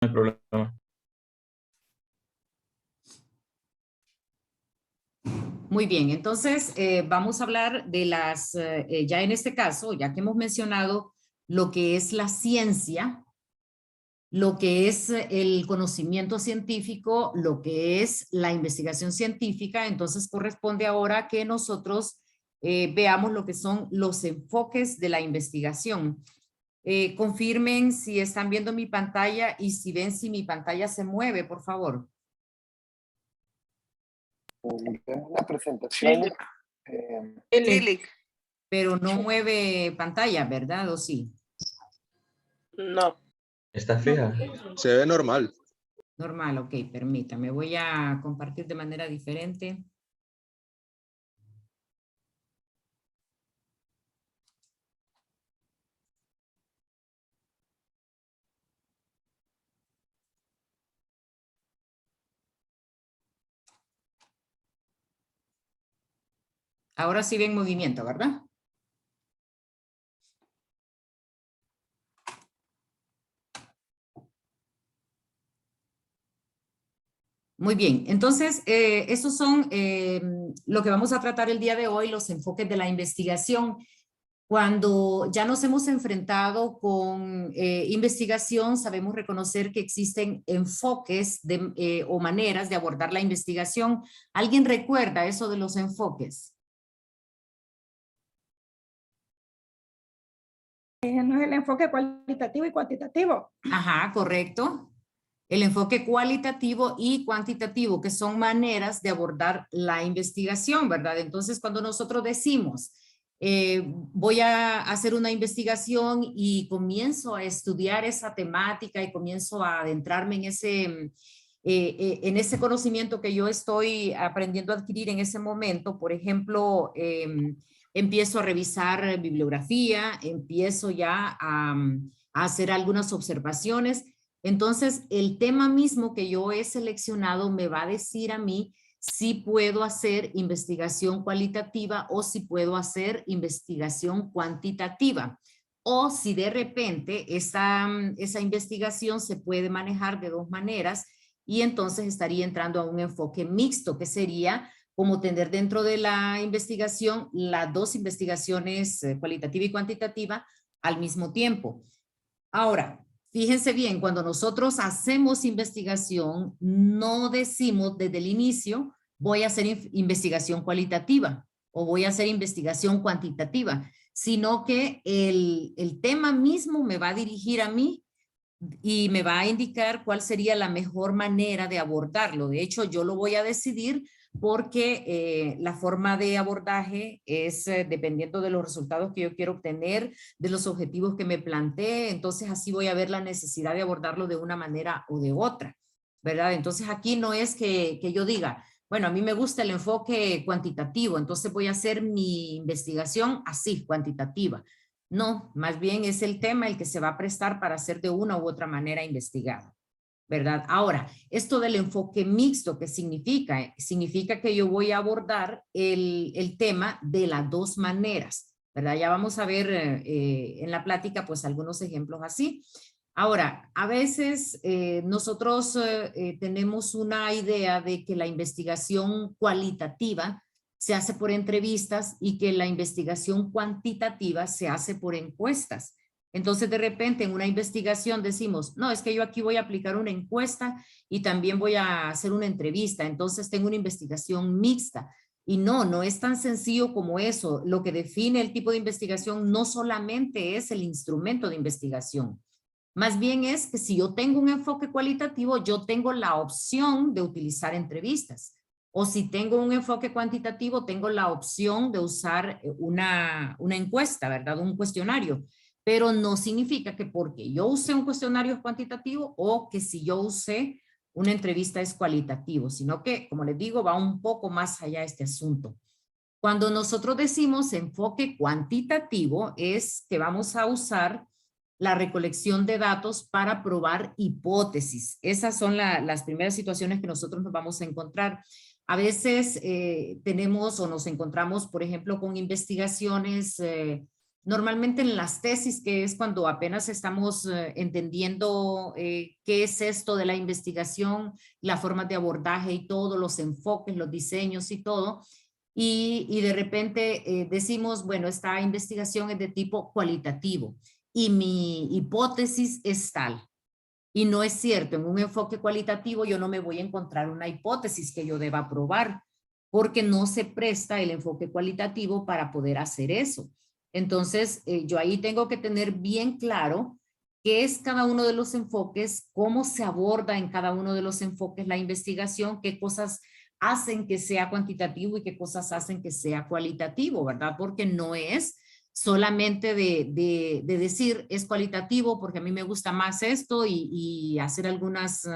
hay problema. Muy bien, entonces vamos a hablar de ya en este caso, ya que hemos mencionado lo que es la ciencia, lo que es el conocimiento científico, lo que es la investigación científica, entonces corresponde ahora que nosotros veamos lo que son los enfoques de la investigación. Confirmen si están viendo mi pantalla y si ven si mi pantalla se mueve, por favor. Vemos la presentación. Sí, pero no mueve pantalla, ¿verdad? ¿O sí? No. ¿Está fija? Se ve normal. Normal, ok, permítame. Voy a compartir de manera diferente. Ahora sí ven movimiento, ¿verdad? Muy bien, entonces estos son lo que vamos a tratar el día de hoy, los enfoques de la investigación. Cuando ya nos hemos enfrentado con investigación, sabemos reconocer que existen enfoques o maneras de abordar la investigación. ¿Alguien recuerda eso de los enfoques? No es el enfoque cualitativo y cuantitativo. Ajá, correcto. El enfoque cualitativo y cuantitativo, que son maneras de abordar la investigación, ¿verdad? Entonces, cuando nosotros decimos, voy a hacer una investigación y comienzo a estudiar esa temática y comienzo a adentrarme en ese conocimiento que yo estoy aprendiendo a adquirir en ese momento, por ejemplo, empiezo a revisar bibliografía, empiezo ya a hacer algunas observaciones. Entonces, el tema mismo que yo he seleccionado me va a decir a mí si puedo hacer investigación cualitativa o si puedo hacer investigación cuantitativa. O si de repente esa investigación se puede manejar de dos maneras y entonces estaría entrando a un enfoque mixto, que sería como tener dentro de la investigación las dos investigaciones cualitativa y cuantitativa al mismo tiempo. Ahora, fíjense bien, cuando nosotros hacemos investigación, no decimos desde el inicio, voy a hacer investigación cualitativa o voy a hacer investigación cuantitativa, sino que el tema mismo me va a dirigir a mí y me va a indicar cuál sería la mejor manera de abordarlo. De hecho, yo lo voy a decidir porque la forma de abordaje es dependiendo de los resultados que yo quiero obtener, de los objetivos que me planteé, entonces así voy a ver la necesidad de abordarlo de una manera o de otra, ¿verdad? Entonces aquí no es que yo diga, bueno, a mí me gusta el enfoque cuantitativo, entonces voy a hacer mi investigación así, cuantitativa. No, más bien es el tema el que se va a prestar para ser de una u otra manera investigado, ¿verdad? Ahora, esto del enfoque mixto, ¿qué significa? Significa que yo voy a abordar el tema de las dos maneras, ¿verdad? Ya vamos a ver en la plática pues algunos ejemplos así. Ahora, a veces nosotros tenemos una idea de que la investigación cualitativa se hace por entrevistas y que la investigación cuantitativa se hace por encuestas. Entonces, de repente, en una investigación decimos, no, es que yo aquí voy a aplicar una encuesta y también voy a hacer una entrevista. Entonces, tengo una investigación mixta. Y no, no es tan sencillo como eso. Lo que define el tipo de investigación no solamente es el instrumento de investigación. Más bien es que si yo tengo un enfoque cualitativo, yo tengo la opción de utilizar entrevistas. O si tengo un enfoque cuantitativo, tengo la opción de usar una encuesta, ¿verdad? Un cuestionario. Pero no significa que porque yo use un cuestionario es cuantitativo o que si yo use una entrevista es cualitativo, sino que, como les digo, va un poco más allá este asunto. Cuando nosotros decimos enfoque cuantitativo es que vamos a usar la recolección de datos para probar hipótesis. Esas son las primeras situaciones que nosotros nos vamos a encontrar. A veces tenemos o nos encontramos, por ejemplo, con investigaciones normalmente en las tesis, que es cuando apenas estamos entendiendo qué es esto de la investigación, la forma de abordaje y todo, los enfoques, los diseños y todo, y de repente decimos, bueno, esta investigación es de tipo cualitativo y mi hipótesis es tal. Y no es cierto, en un enfoque cualitativo yo no me voy a encontrar una hipótesis que yo deba probar, porque no se presta el enfoque cualitativo para poder hacer eso. Entonces, yo ahí tengo que tener bien claro qué es cada uno de los enfoques, cómo se aborda en cada uno de los enfoques la investigación, qué cosas hacen que sea cuantitativo y qué cosas hacen que sea cualitativo, ¿verdad? Porque no es solamente de decir es cualitativo porque a mí me gusta más esto y hacer algunas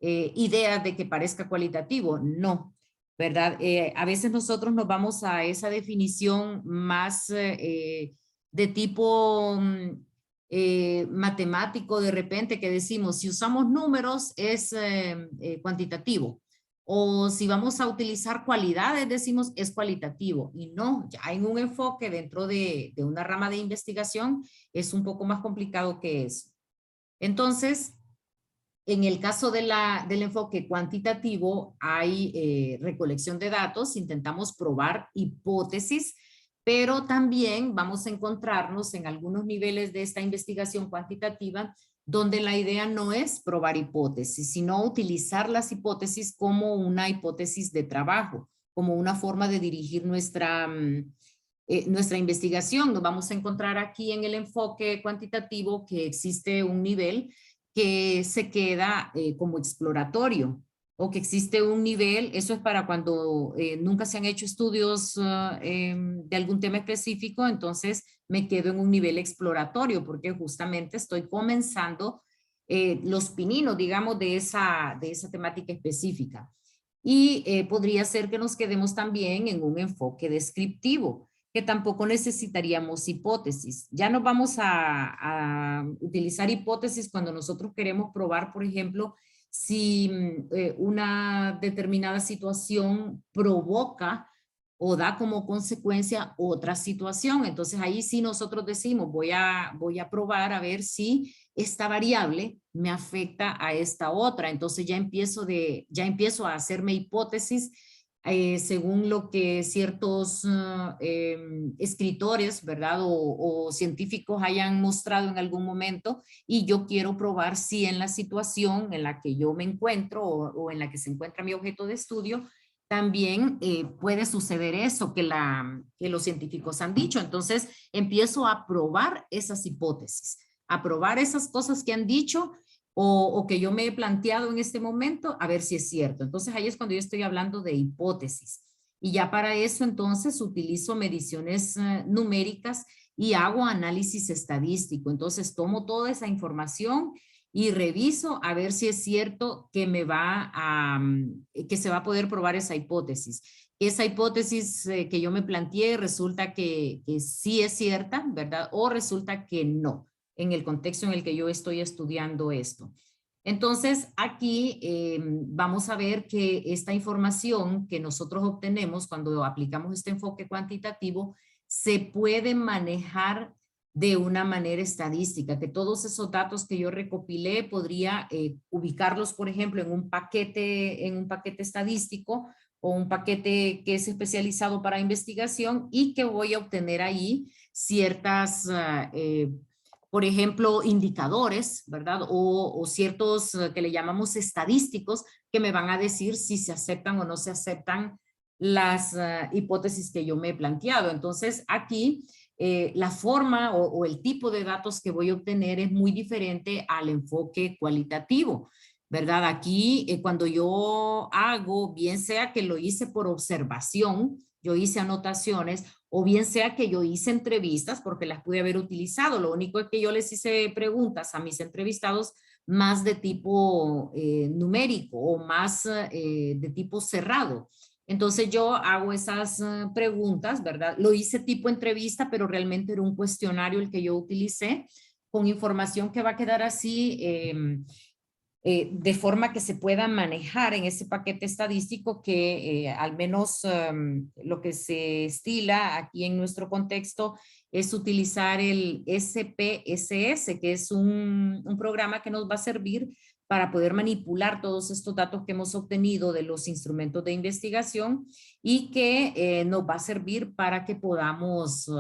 ideas de que parezca cualitativo. No, ¿verdad? A veces nosotros nos vamos a esa definición más de tipo matemático de repente que decimos si usamos números es cuantitativo. O si vamos a utilizar cualidades, decimos es cualitativo. Y no, ya en un enfoque dentro de una rama de investigación es un poco más complicado que eso. Entonces, en el caso del enfoque cuantitativo hay recolección de datos, intentamos probar hipótesis, pero también vamos a encontrarnos en algunos niveles de esta investigación cuantitativa donde la idea no es probar hipótesis, sino utilizar las hipótesis como una hipótesis de trabajo, como una forma de dirigir nuestra investigación. Nos vamos a encontrar aquí en el enfoque cuantitativo que existe un nivel que se queda como exploratorio o que existe un nivel, eso es para cuando nunca se han hecho estudios de algún tema específico, entonces me quedo en un nivel exploratorio porque justamente estoy comenzando los pininos, digamos, de esa temática específica. Y podría ser que nos quedemos también en un enfoque descriptivo, que tampoco necesitaríamos hipótesis. Ya no vamos a utilizar hipótesis cuando nosotros queremos probar, por ejemplo, si una determinada situación provoca o da como consecuencia otra situación. Entonces ahí sí nosotros decimos, voy a probar a ver si esta variable me afecta a esta otra. Entonces ya empiezo a hacerme hipótesis según lo que ciertos escritores, ¿verdad? O científicos hayan mostrado en algún momento y yo quiero probar si en la situación en la que yo me encuentro o en la que se encuentra mi objeto de estudio, también puede suceder eso que los científicos han dicho. Entonces empiezo a probar esas hipótesis, a probar esas cosas que han dicho o que yo me he planteado en este momento, a ver si es cierto. Entonces ahí es cuando yo estoy hablando de hipótesis. Y ya para eso entonces utilizo mediciones numéricas y hago análisis estadístico. Entonces tomo toda esa información y reviso a ver si es cierto que que se va a poder probar esa hipótesis. Esa hipótesis que yo me planteé resulta que sí es cierta, ¿verdad? O resulta que no, en el contexto en el que yo estoy estudiando esto. Entonces, aquí vamos a ver que esta información que nosotros obtenemos cuando aplicamos este enfoque cuantitativo se puede manejar de una manera estadística, que todos esos datos que yo recopilé podría ubicarlos, por ejemplo, en un paquete estadístico o un paquete que es especializado para investigación y que voy a obtener ahí ciertas por ejemplo, indicadores, ¿verdad? O ciertos que le llamamos estadísticos que me van a decir si se aceptan o no se aceptan las hipótesis que yo me he planteado. Entonces, aquí la forma o el tipo de datos que voy a obtener es muy diferente al enfoque cualitativo, ¿verdad? Aquí, cuando yo hago, bien sea que lo hice por observación, yo hice anotaciones, o bien sea que yo hice entrevistas porque las pude haber utilizado. Lo único es que yo les hice preguntas a mis entrevistados más de tipo numérico o más de tipo cerrado. Entonces yo hago esas preguntas, ¿verdad? Lo hice tipo entrevista, pero realmente era un cuestionario el que yo utilicé con información que va a quedar así de forma que se pueda manejar en ese paquete estadístico que al menos lo que se estila aquí en nuestro contexto es utilizar el SPSS, que es un programa que nos va a servir para poder manipular todos estos datos que hemos obtenido de los instrumentos de investigación y que nos va a servir para que podamos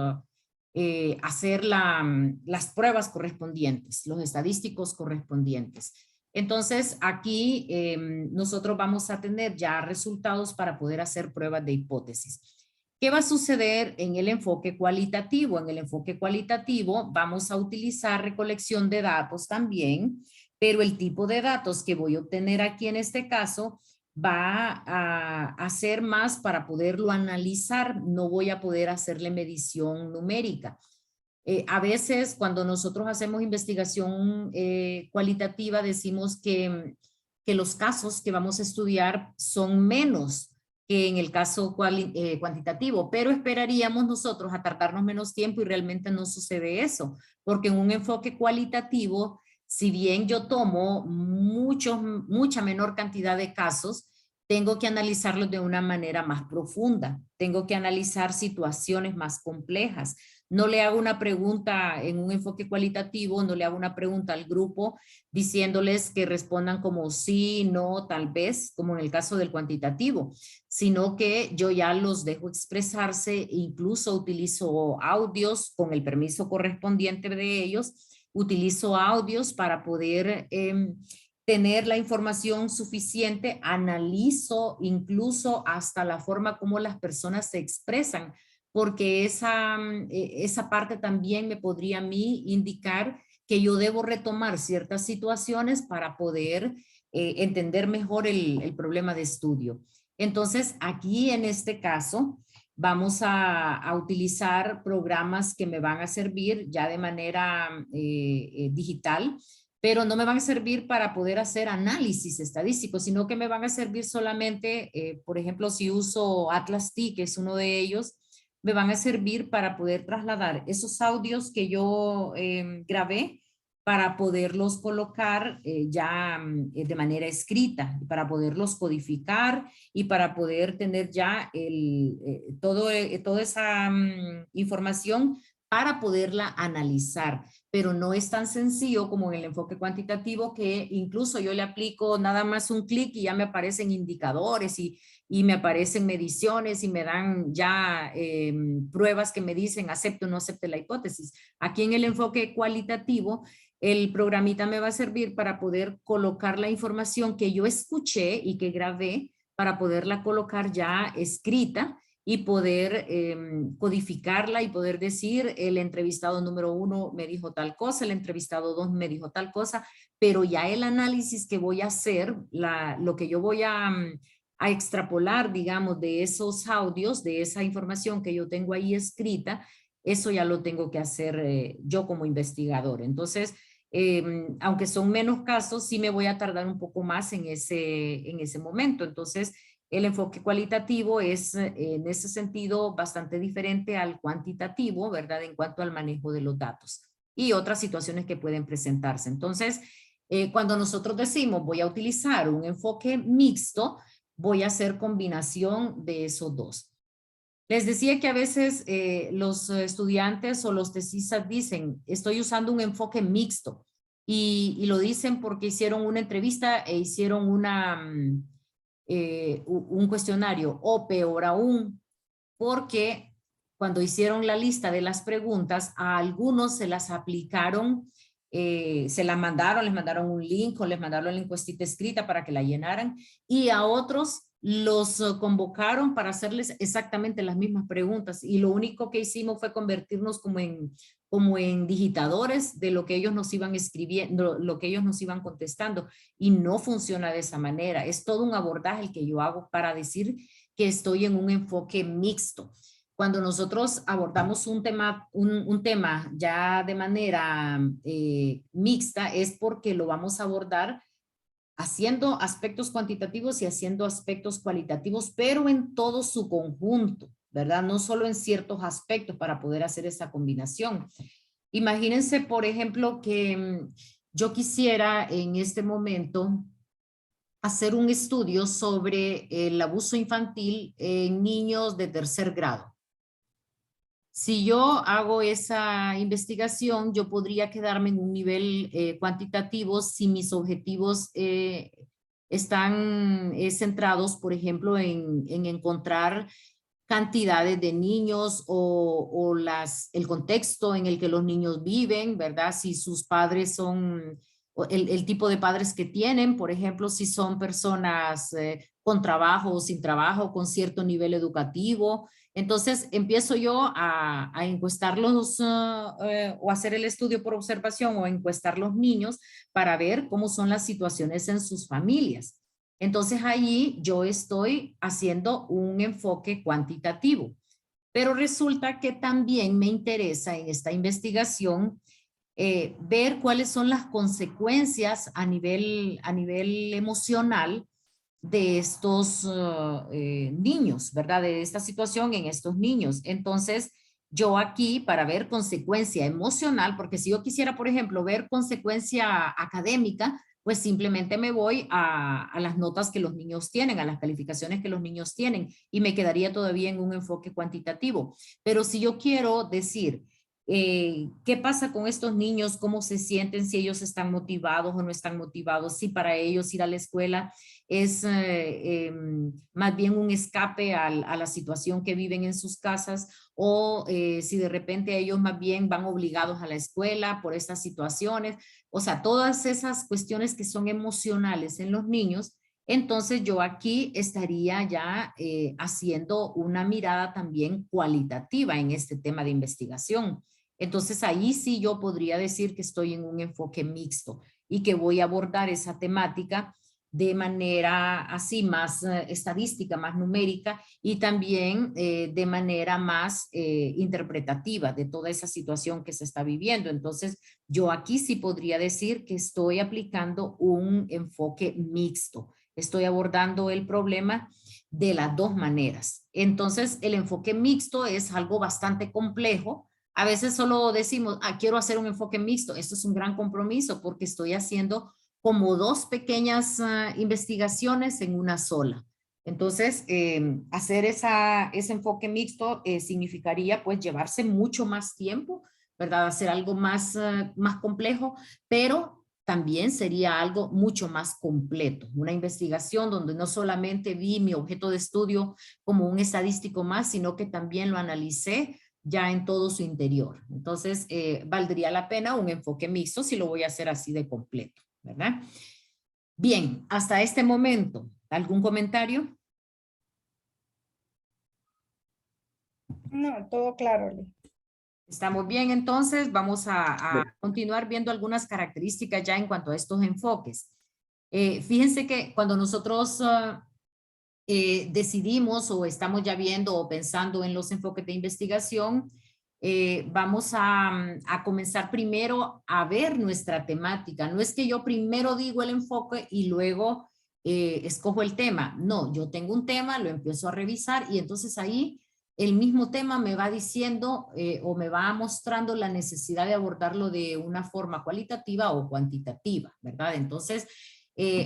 hacer las pruebas correspondientes, los estadísticos correspondientes. Entonces, aquí nosotros vamos a tener ya resultados para poder hacer pruebas de hipótesis. ¿Qué va a suceder en el enfoque cualitativo? En el enfoque cualitativo vamos a utilizar recolección de datos también, pero el tipo de datos que voy a obtener aquí en este caso va a ser más para poderlo analizar, no voy a poder hacerle medición numérica. A veces cuando nosotros hacemos investigación cualitativa decimos que los casos que vamos a estudiar son menos que en el caso cuantitativo, pero esperaríamos nosotros a tardarnos menos tiempo y realmente no sucede eso, porque en un enfoque cualitativo, si bien yo tomo mucha menor cantidad de casos, tengo que analizarlos de una manera más profunda, tengo que analizar situaciones más complejas. No le hago una pregunta en un enfoque cualitativo, no le hago una pregunta al grupo diciéndoles que respondan como sí, no, tal vez, como en el caso del cuantitativo, sino que yo ya los dejo expresarse, incluso utilizo audios con el permiso correspondiente de ellos, utilizo audios para poder tener la información suficiente, analizo incluso hasta la forma como las personas se expresan, porque esa parte también me podría a mí indicar que yo debo retomar ciertas situaciones para poder entender mejor el problema de estudio. Entonces, aquí en este caso, vamos a utilizar programas que me van a servir ya de manera digital, pero no me van a servir para poder hacer análisis estadístico, sino que me van a servir solamente, por ejemplo, si uso Atlas T, que es uno de ellos, me van a servir para poder trasladar esos audios que yo grabé para poderlos colocar ya de manera escrita, para poderlos codificar y para poder tener ya toda esa información para poderla analizar. Pero no es tan sencillo como en el enfoque cuantitativo, que incluso yo le aplico nada más un clic y ya me aparecen indicadores y me aparecen mediciones y me dan ya pruebas que me dicen acepto o no acepte la hipótesis. Aquí en el enfoque cualitativo, el programita me va a servir para poder colocar la información que yo escuché y que grabé para poderla colocar ya escrita y poder codificarla y poder decir el entrevistado número 1 me dijo tal cosa, el entrevistado 2 me dijo tal cosa, pero ya el análisis que voy a hacer, lo que yo voy a extrapolar, digamos, de esos audios, de esa información que yo tengo ahí escrita, eso ya lo tengo que hacer yo como investigador. Entonces, aunque son menos casos, sí me voy a tardar un poco más en ese momento. Entonces, el enfoque cualitativo es en ese sentido bastante diferente al cuantitativo, ¿verdad? En cuanto al manejo de los datos y otras situaciones que pueden presentarse. Entonces, cuando nosotros decimos voy a utilizar un enfoque mixto, voy a hacer combinación de esos dos. Les decía que a veces los estudiantes o los tesistas dicen, estoy usando un enfoque mixto y lo dicen porque hicieron una entrevista e hicieron un cuestionario, o peor aún, porque cuando hicieron la lista de las preguntas, a algunos se las aplicaron, se las mandaron, les mandaron un link o les mandaron la encuestita escrita para que la llenaran, y a otros los convocaron para hacerles exactamente las mismas preguntas, y lo único que hicimos fue convertirnos como en digitadores de lo que ellos nos iban escribiendo, lo que ellos nos iban contestando, y no funciona de esa manera. Es todo un abordaje el que yo hago para decir que estoy en un enfoque mixto. Cuando nosotros abordamos un tema ya de manera mixta, es porque lo vamos a abordar haciendo aspectos cuantitativos y haciendo aspectos cualitativos, pero en todo su conjunto, ¿verdad? No solo en ciertos aspectos para poder hacer esa combinación. Imagínense, por ejemplo, que yo quisiera en este momento hacer un estudio sobre el abuso infantil en niños de tercer grado. Si yo hago esa investigación, yo podría quedarme en un nivel cuantitativo si mis objetivos están centrados, por ejemplo, en encontrar cantidades de niños o el contexto en el que los niños viven, ¿verdad? Si sus padres son, el tipo de padres que tienen, por ejemplo, si son personas con trabajo o sin trabajo, con cierto nivel educativo. Entonces empiezo yo a encuestarlos o hacer el estudio por observación o encuestar los niños para ver cómo son las situaciones en sus familias. Entonces allí yo estoy haciendo un enfoque cuantitativo, pero resulta que también me interesa en esta investigación ver cuáles son las consecuencias a nivel emocional de estos niños, ¿verdad? De esta situación en estos niños. Entonces, yo aquí para ver consecuencia emocional, porque si yo quisiera, por ejemplo, ver consecuencia académica, pues simplemente me voy a las notas que los niños tienen, a las calificaciones que los niños tienen y me quedaría todavía en un enfoque cuantitativo. Pero si yo quiero decir, ¿qué pasa con estos niños? ¿Cómo se sienten? Si ellos están motivados o no están motivados, si para ellos ir a la escuela es más bien un escape a la situación que viven en sus casas o si de repente ellos más bien van obligados a la escuela por estas situaciones. O sea, todas esas cuestiones que son emocionales en los niños, entonces yo aquí estaría ya haciendo una mirada también cualitativa en este tema de investigación. Entonces ahí sí yo podría decir que estoy en un enfoque mixto y que voy a abordar esa temática de manera así más estadística, más numérica y también de manera más interpretativa de toda esa situación que se está viviendo. Entonces, yo aquí sí podría decir que estoy aplicando un enfoque mixto. Estoy abordando el problema de las dos maneras. Entonces, el enfoque mixto es algo bastante complejo. A veces solo decimos, quiero hacer un enfoque mixto. Esto es un gran compromiso porque estoy haciendo como dos pequeñas investigaciones en una sola. Entonces, hacer ese enfoque mixto significaría pues llevarse mucho más tiempo, ¿verdad? Hacer algo más complejo, pero también sería algo mucho más completo. Una investigación donde no solamente vi mi objeto de estudio como un estadístico más, sino que también lo analicé ya en todo su interior. Entonces, valdría la pena un enfoque mixto si lo voy a hacer así de completo, ¿verdad? Bien, hasta este momento, ¿algún comentario? No, todo claro, Lee. Estamos bien, entonces vamos a continuar viendo algunas características ya en cuanto a estos enfoques. Fíjense que cuando nosotros decidimos o estamos ya viendo o pensando en los enfoques de investigación, vamos a comenzar primero a ver nuestra temática. No es que yo primero digo el enfoque y luego escojo el tema. No, yo tengo un tema, lo empiezo a revisar y entonces ahí el mismo tema me va diciendo o me va mostrando la necesidad de abordarlo de una forma cualitativa o cuantitativa, ¿verdad? Entonces,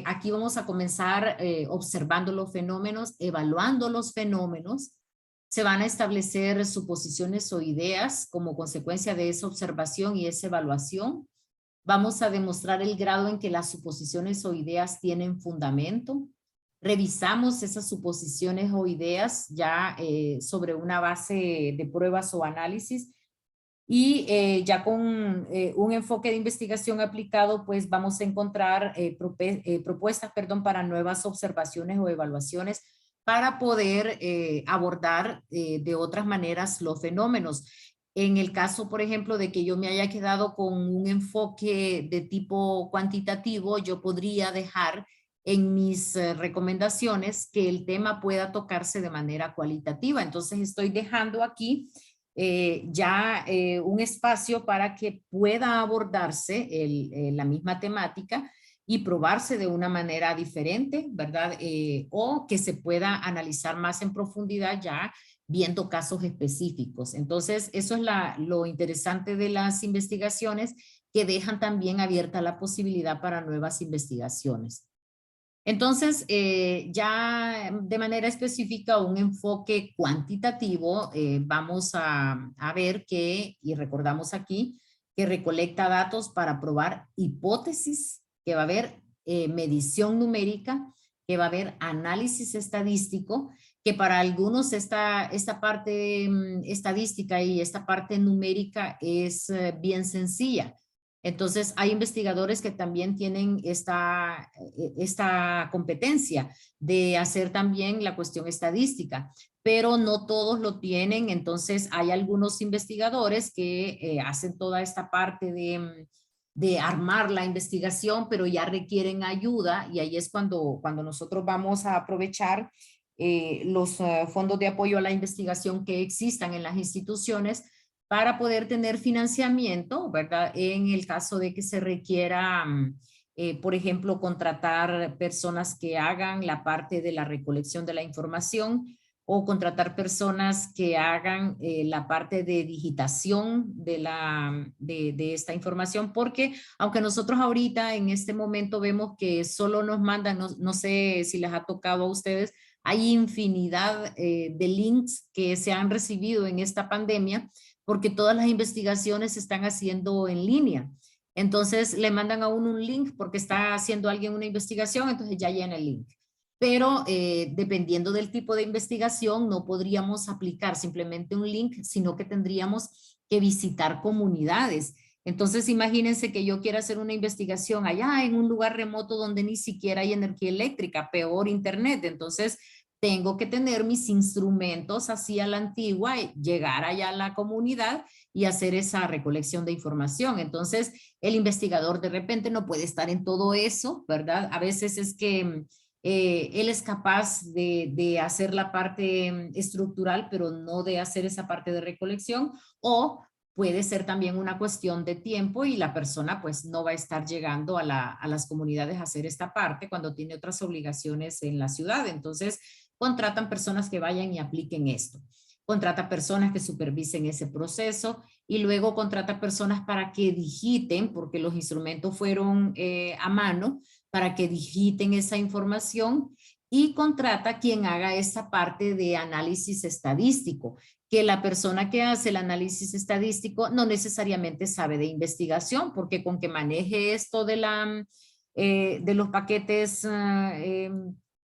aquí vamos a comenzar observando los fenómenos, evaluando los fenómenos. Se van a establecer suposiciones o ideas como consecuencia de esa observación y esa evaluación. Vamos a demostrar el grado en que las suposiciones o ideas tienen fundamento. Revisamos esas suposiciones o ideas ya sobre una base de pruebas o análisis y ya con un enfoque de investigación aplicado, pues vamos a encontrar propuestas, para nuevas observaciones o evaluaciones para poder abordar de otras maneras los fenómenos. En el caso, por ejemplo, de que yo me haya quedado con un enfoque de tipo cuantitativo, yo podría dejar en mis recomendaciones que el tema pueda tocarse de manera cualitativa. Entonces estoy dejando aquí un espacio para que pueda abordarse la misma temática y probarse de una manera diferente, ¿verdad? O que se pueda analizar más en profundidad ya viendo casos específicos. Entonces, eso es lo interesante de las investigaciones, que dejan también abierta la posibilidad para nuevas investigaciones. Entonces, ya de manera específica, un enfoque cuantitativo, vamos a ver que, y recordamos aquí, que recolecta datos para probar hipótesis, que va a haber medición numérica, que va a haber análisis estadístico, que para algunos esta parte estadística y esta parte numérica es bien sencilla. Entonces, hay investigadores que también tienen esta competencia de hacer también la cuestión estadística, pero no todos lo tienen. Entonces, hay algunos investigadores que hacen toda esta parte de armar la investigación, pero ya requieren ayuda, y ahí es cuando nosotros vamos a aprovechar los fondos de apoyo a la investigación que existan en las instituciones para poder tener financiamiento, ¿verdad? En el caso de que se requiera, por ejemplo, contratar personas que hagan la parte de la recolección de la información, o contratar personas que hagan la parte de digitación de esta información, porque aunque nosotros ahorita en este momento vemos que solo nos mandan, no sé si les ha tocado a ustedes, hay infinidad de links que se han recibido en esta pandemia, porque todas las investigaciones se están haciendo en línea. Entonces le mandan a uno un link porque está haciendo alguien una investigación, entonces ya llena el link. Pero dependiendo del tipo de investigación, no podríamos aplicar simplemente un link, sino que tendríamos que visitar comunidades. Entonces imagínense que yo quiera hacer una investigación allá en un lugar remoto donde ni siquiera hay energía eléctrica, peor internet. Entonces tengo que tener mis instrumentos así a la antigua, llegar allá a la comunidad y hacer esa recolección de información. Entonces, el investigador de repente no puede estar en todo eso, ¿verdad? A veces es que él es capaz de hacer la parte estructural, pero no de hacer esa parte de recolección, o puede ser también una cuestión de tiempo y la persona pues no va a estar llegando a las comunidades a hacer esta parte cuando tiene otras obligaciones en la ciudad. Entonces, contratan personas que vayan y apliquen esto. Contrata personas que supervisen ese proceso y luego contrata personas para que digiten, porque los instrumentos fueron a mano, para que digiten esa información, y contrata quien haga esa parte de análisis estadístico, que la persona que hace el análisis estadístico no necesariamente sabe de investigación, porque con que maneje esto de los paquetes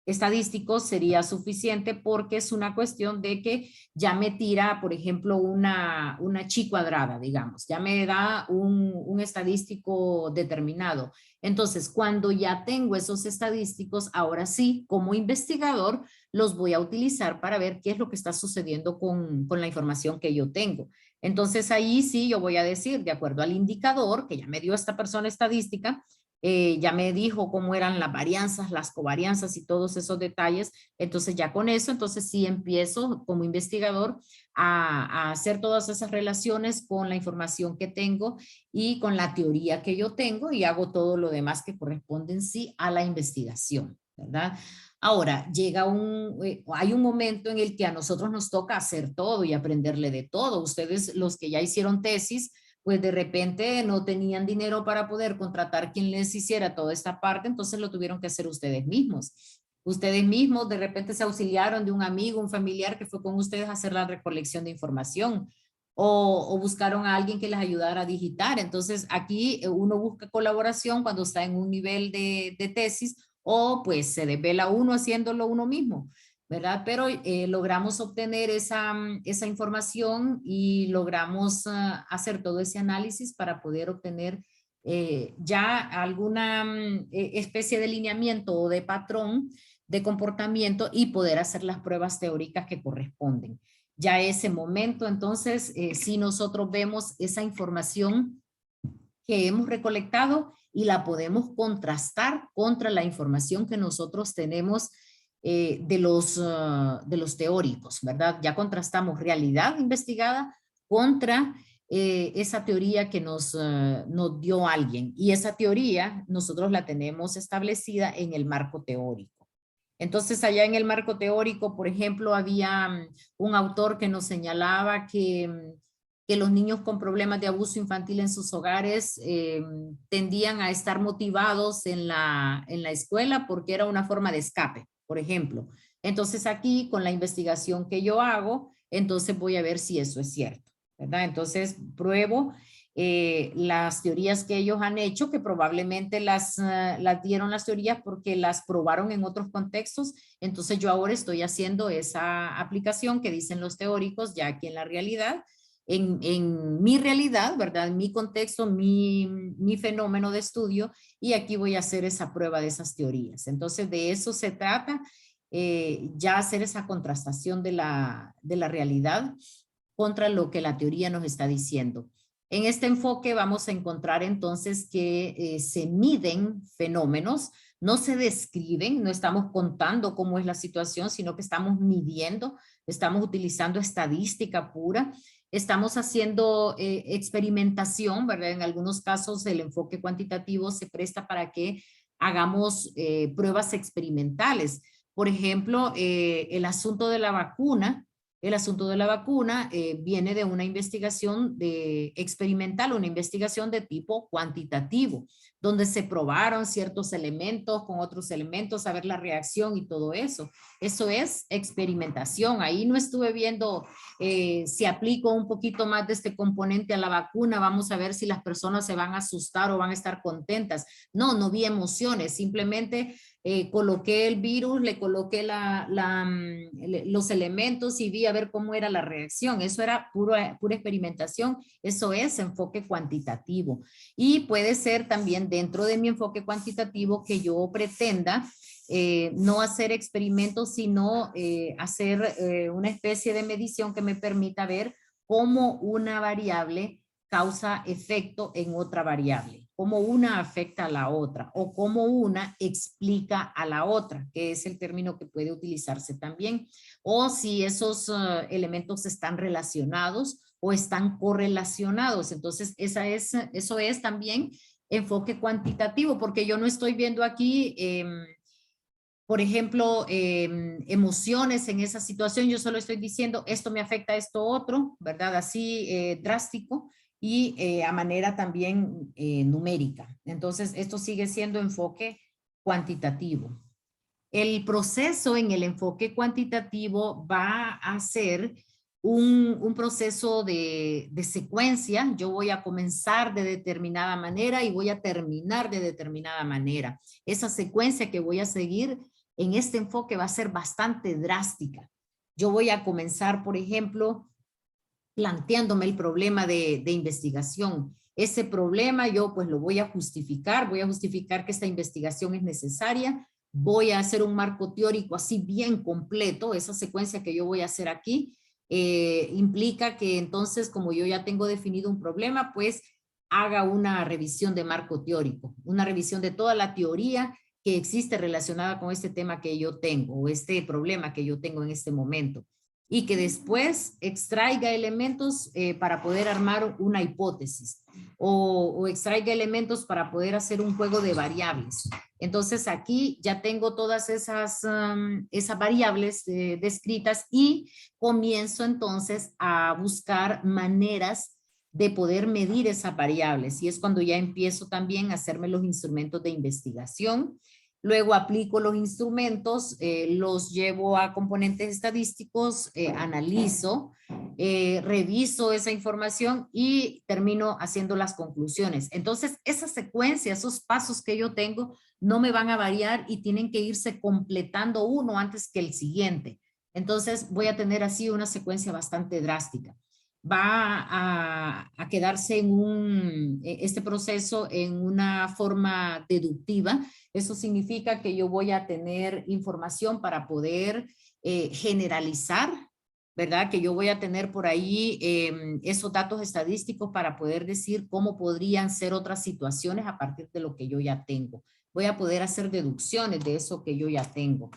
estadísticos sería suficiente, porque es una cuestión de que ya me tira, por ejemplo, una chi cuadrada, digamos, ya me da un estadístico determinado. Entonces, cuando ya tengo esos estadísticos, ahora sí, como investigador, los voy a utilizar para ver qué es lo que está sucediendo con la información que yo tengo. Entonces, ahí sí yo voy a decir, de acuerdo al indicador que ya me dio esta persona estadística, ya me dijo cómo eran las varianzas, las covarianzas y todos esos detalles. Entonces ya con eso, entonces sí empiezo como investigador a hacer todas esas relaciones con la información que tengo y con la teoría que yo tengo, y hago todo lo demás que corresponde en sí a la investigación, ¿verdad? Ahora, hay un momento en el que a nosotros nos toca hacer todo y aprenderle de todo. Ustedes, los que ya hicieron tesis, pues de repente no tenían dinero para poder contratar quien les hiciera toda esta parte, entonces lo tuvieron que hacer ustedes mismos. Ustedes mismos de repente se auxiliaron de un amigo, un familiar que fue con ustedes a hacer la recolección de información, o buscaron a alguien que les ayudara a digitar. Entonces aquí uno busca colaboración cuando está en un nivel de tesis, o pues se desvela uno haciéndolo uno mismo, ¿verdad? Pero logramos obtener esa información y logramos hacer todo ese análisis para poder obtener ya alguna especie de lineamiento o de patrón de comportamiento y poder hacer las pruebas teóricas que corresponden. Ya ese momento, entonces, si nosotros vemos esa información que hemos recolectado y la podemos contrastar contra la información que nosotros tenemos de los teóricos, ¿verdad? Ya contrastamos realidad investigada contra esa teoría que nos dio alguien, y esa teoría nosotros la tenemos establecida en el marco teórico. Entonces, allá en el marco teórico, por ejemplo, había un autor que nos señalaba que que los niños con problemas de abuso infantil en sus hogares tendían a estar motivados en la escuela porque era una forma de escape, por ejemplo. Entonces aquí, con la investigación que yo hago, entonces voy a ver si eso es cierto, ¿verdad? Entonces pruebo las teorías que ellos han hecho, que probablemente las dieron las teorías porque las probaron en otros contextos. Entonces yo ahora estoy haciendo esa aplicación que dicen los teóricos ya aquí en la realidad, en mi realidad, ¿verdad? En mi contexto, mi fenómeno de estudio, y aquí voy a hacer esa prueba de esas teorías. Entonces de eso se trata, ya hacer esa contrastación de la realidad contra lo que la teoría nos está diciendo. En este enfoque vamos a encontrar entonces que se miden fenómenos, no se describen, no estamos contando cómo es la situación, sino que estamos midiendo, estamos utilizando estadística pura, estamos haciendo experimentación, ¿verdad? En algunos casos el enfoque cuantitativo se presta para que hagamos pruebas experimentales. Por ejemplo, el asunto de la vacuna. El asunto de la vacuna viene de una investigación experimental, una investigación de tipo cuantitativo, donde se probaron ciertos elementos con otros elementos, a ver la reacción y todo eso. Eso es experimentación. Ahí no estuve viendo si aplico un poquito más de este componente a la vacuna, vamos a ver si las personas se van a asustar o van a estar contentas. No, no vi emociones, simplemente coloqué el virus, le coloqué los elementos y vi a ver cómo era la reacción. Eso era pura experimentación. Eso es enfoque cuantitativo. Y puede ser también dentro de mi enfoque cuantitativo que yo pretenda no hacer experimentos, sino hacer una especie de medición que me permita ver cómo una variable causa efecto en otra variable, cómo una afecta a la otra o cómo una explica a la otra, que es el término que puede utilizarse también, o si esos elementos están relacionados o están correlacionados. Entonces eso es también enfoque cuantitativo, porque yo no estoy viendo aquí por ejemplo, emociones en esa situación. Yo solo estoy diciendo esto me afecta a esto otro, ¿verdad? Así drástico y a manera también numérica. Entonces, esto sigue siendo enfoque cuantitativo. El proceso en el enfoque cuantitativo va a ser un proceso de secuencia. Yo voy a comenzar de determinada manera y voy a terminar de determinada manera. Esa secuencia que voy a seguir en este enfoque va a ser bastante drástica. Yo voy a comenzar, por ejemplo, planteándome el problema de investigación. Ese problema yo pues lo voy a justificar que esta investigación es necesaria. Voy a hacer un marco teórico así bien completo. Esa secuencia que yo voy a hacer aquí implica que entonces, como yo ya tengo definido un problema, pues haga una revisión de marco teórico, una revisión de toda la teoría que existe relacionada con este tema que yo tengo o este problema que yo tengo en este momento, y que después extraiga elementos para poder armar una hipótesis o extraiga elementos para poder hacer un juego de variables. Entonces aquí ya tengo todas esas variables descritas y comienzo entonces a buscar maneras de poder medir esas variables, y es cuando ya empiezo también a hacerme los instrumentos de investigación. Luego aplico los instrumentos, los llevo a componentes estadísticos, analizo, reviso esa información y termino haciendo las conclusiones. Entonces, esa secuencia, esos pasos que yo tengo no me van a variar y tienen que irse completando uno antes que el siguiente. Entonces, voy a tener así una secuencia bastante drástica. Va a quedarse en este proceso en una forma deductiva. Eso significa que yo voy a tener información para poder generalizar, ¿verdad? Que yo voy a tener por ahí esos datos estadísticos para poder decir cómo podrían ser otras situaciones a partir de lo que yo ya tengo. Voy a poder hacer deducciones de eso que yo ya tengo.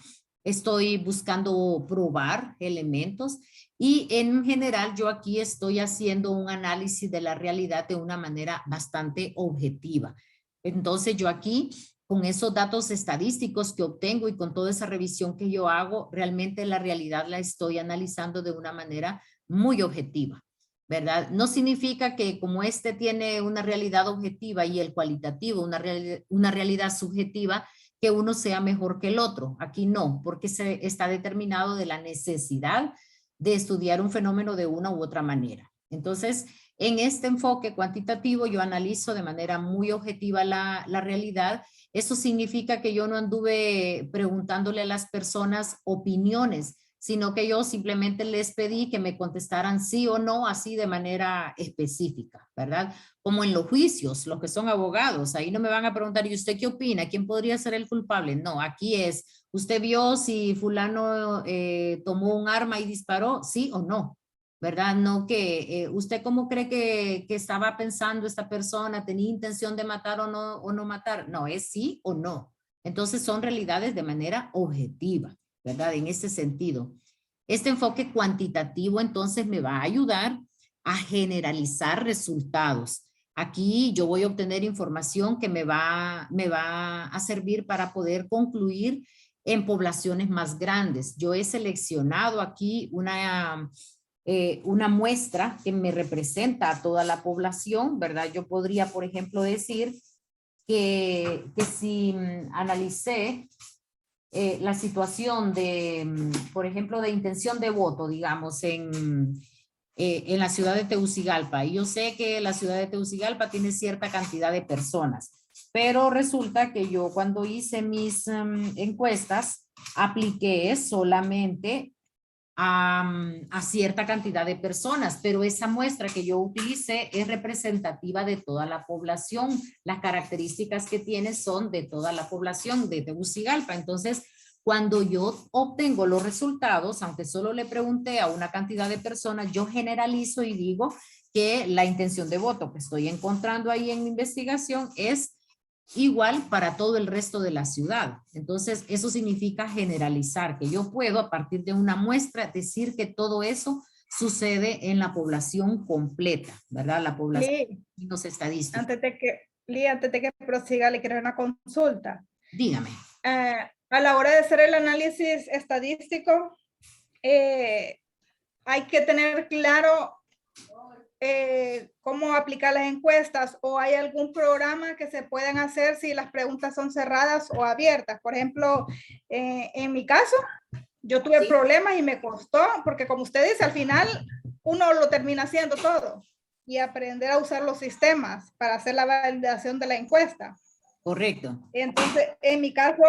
Estoy buscando probar elementos y en general yo aquí estoy haciendo un análisis de la realidad de una manera bastante objetiva. Entonces yo aquí, con esos datos estadísticos que obtengo y con toda esa revisión que yo hago, realmente la realidad la estoy analizando de una manera muy objetiva. ¿verdad? No significa que como este tiene una realidad objetiva y el cualitativo, una realidad subjetiva, que uno sea mejor que el otro. Aquí no, porque se está determinado de la necesidad de estudiar un fenómeno de una u otra manera. Entonces, en este enfoque cuantitativo yo analizo de manera muy objetiva la realidad. Eso significa que yo no anduve preguntándole a las personas opiniones, sino que yo simplemente les pedí que me contestaran sí o no, así de manera específica, ¿verdad? Como en los juicios, los que son abogados, ahí no me van a preguntar, ¿y usted qué opina? ¿Quién podría ser el culpable? No, aquí es, ¿usted vio si fulano tomó un arma y disparó? ¿Sí o no? ¿Verdad? No que, ¿usted cómo cree que estaba pensando esta persona? ¿Tenía intención de matar o no matar? No, es sí o no. Entonces son realidades de manera objetiva, ¿verdad? En ese sentido. Este enfoque cuantitativo entonces me va a ayudar a generalizar resultados. Aquí yo voy a obtener información que me va a servir para poder concluir en poblaciones más grandes. Yo he seleccionado aquí una muestra que me representa a toda la población, ¿verdad? Yo podría, por ejemplo, decir que si analicé la situación de, por ejemplo, de intención de voto, digamos, en la ciudad de Tegucigalpa. Y yo sé que la ciudad de Tegucigalpa tiene cierta cantidad de personas, pero resulta que yo cuando hice mis encuestas, apliqué solamente a cierta cantidad de personas, pero esa muestra que yo utilicé es representativa de toda la población. Las características que tiene son de toda la población de Tegucigalpa. Entonces, cuando yo obtengo los resultados, aunque solo le pregunté a una cantidad de personas, yo generalizo y digo que la intención de voto que estoy encontrando ahí en mi investigación es igual para todo el resto de la ciudad. Entonces, eso significa generalizar, que yo puedo a partir de una muestra decir que todo eso sucede en la población completa, ¿verdad? La población Lee, estadística. antes de que prosiga, le quiero una consulta. Dígame. A la hora de hacer el análisis estadístico, hay que tener claro cómo aplicar las encuestas, o hay algún programa que se puedan hacer si las preguntas son cerradas o abiertas. Por ejemplo, en mi caso, yo tuve problemas y me costó, porque como usted dice, al final uno lo termina haciendo todo y aprender a usar los sistemas para hacer la validación de la encuesta. Correcto. Entonces, en mi caso,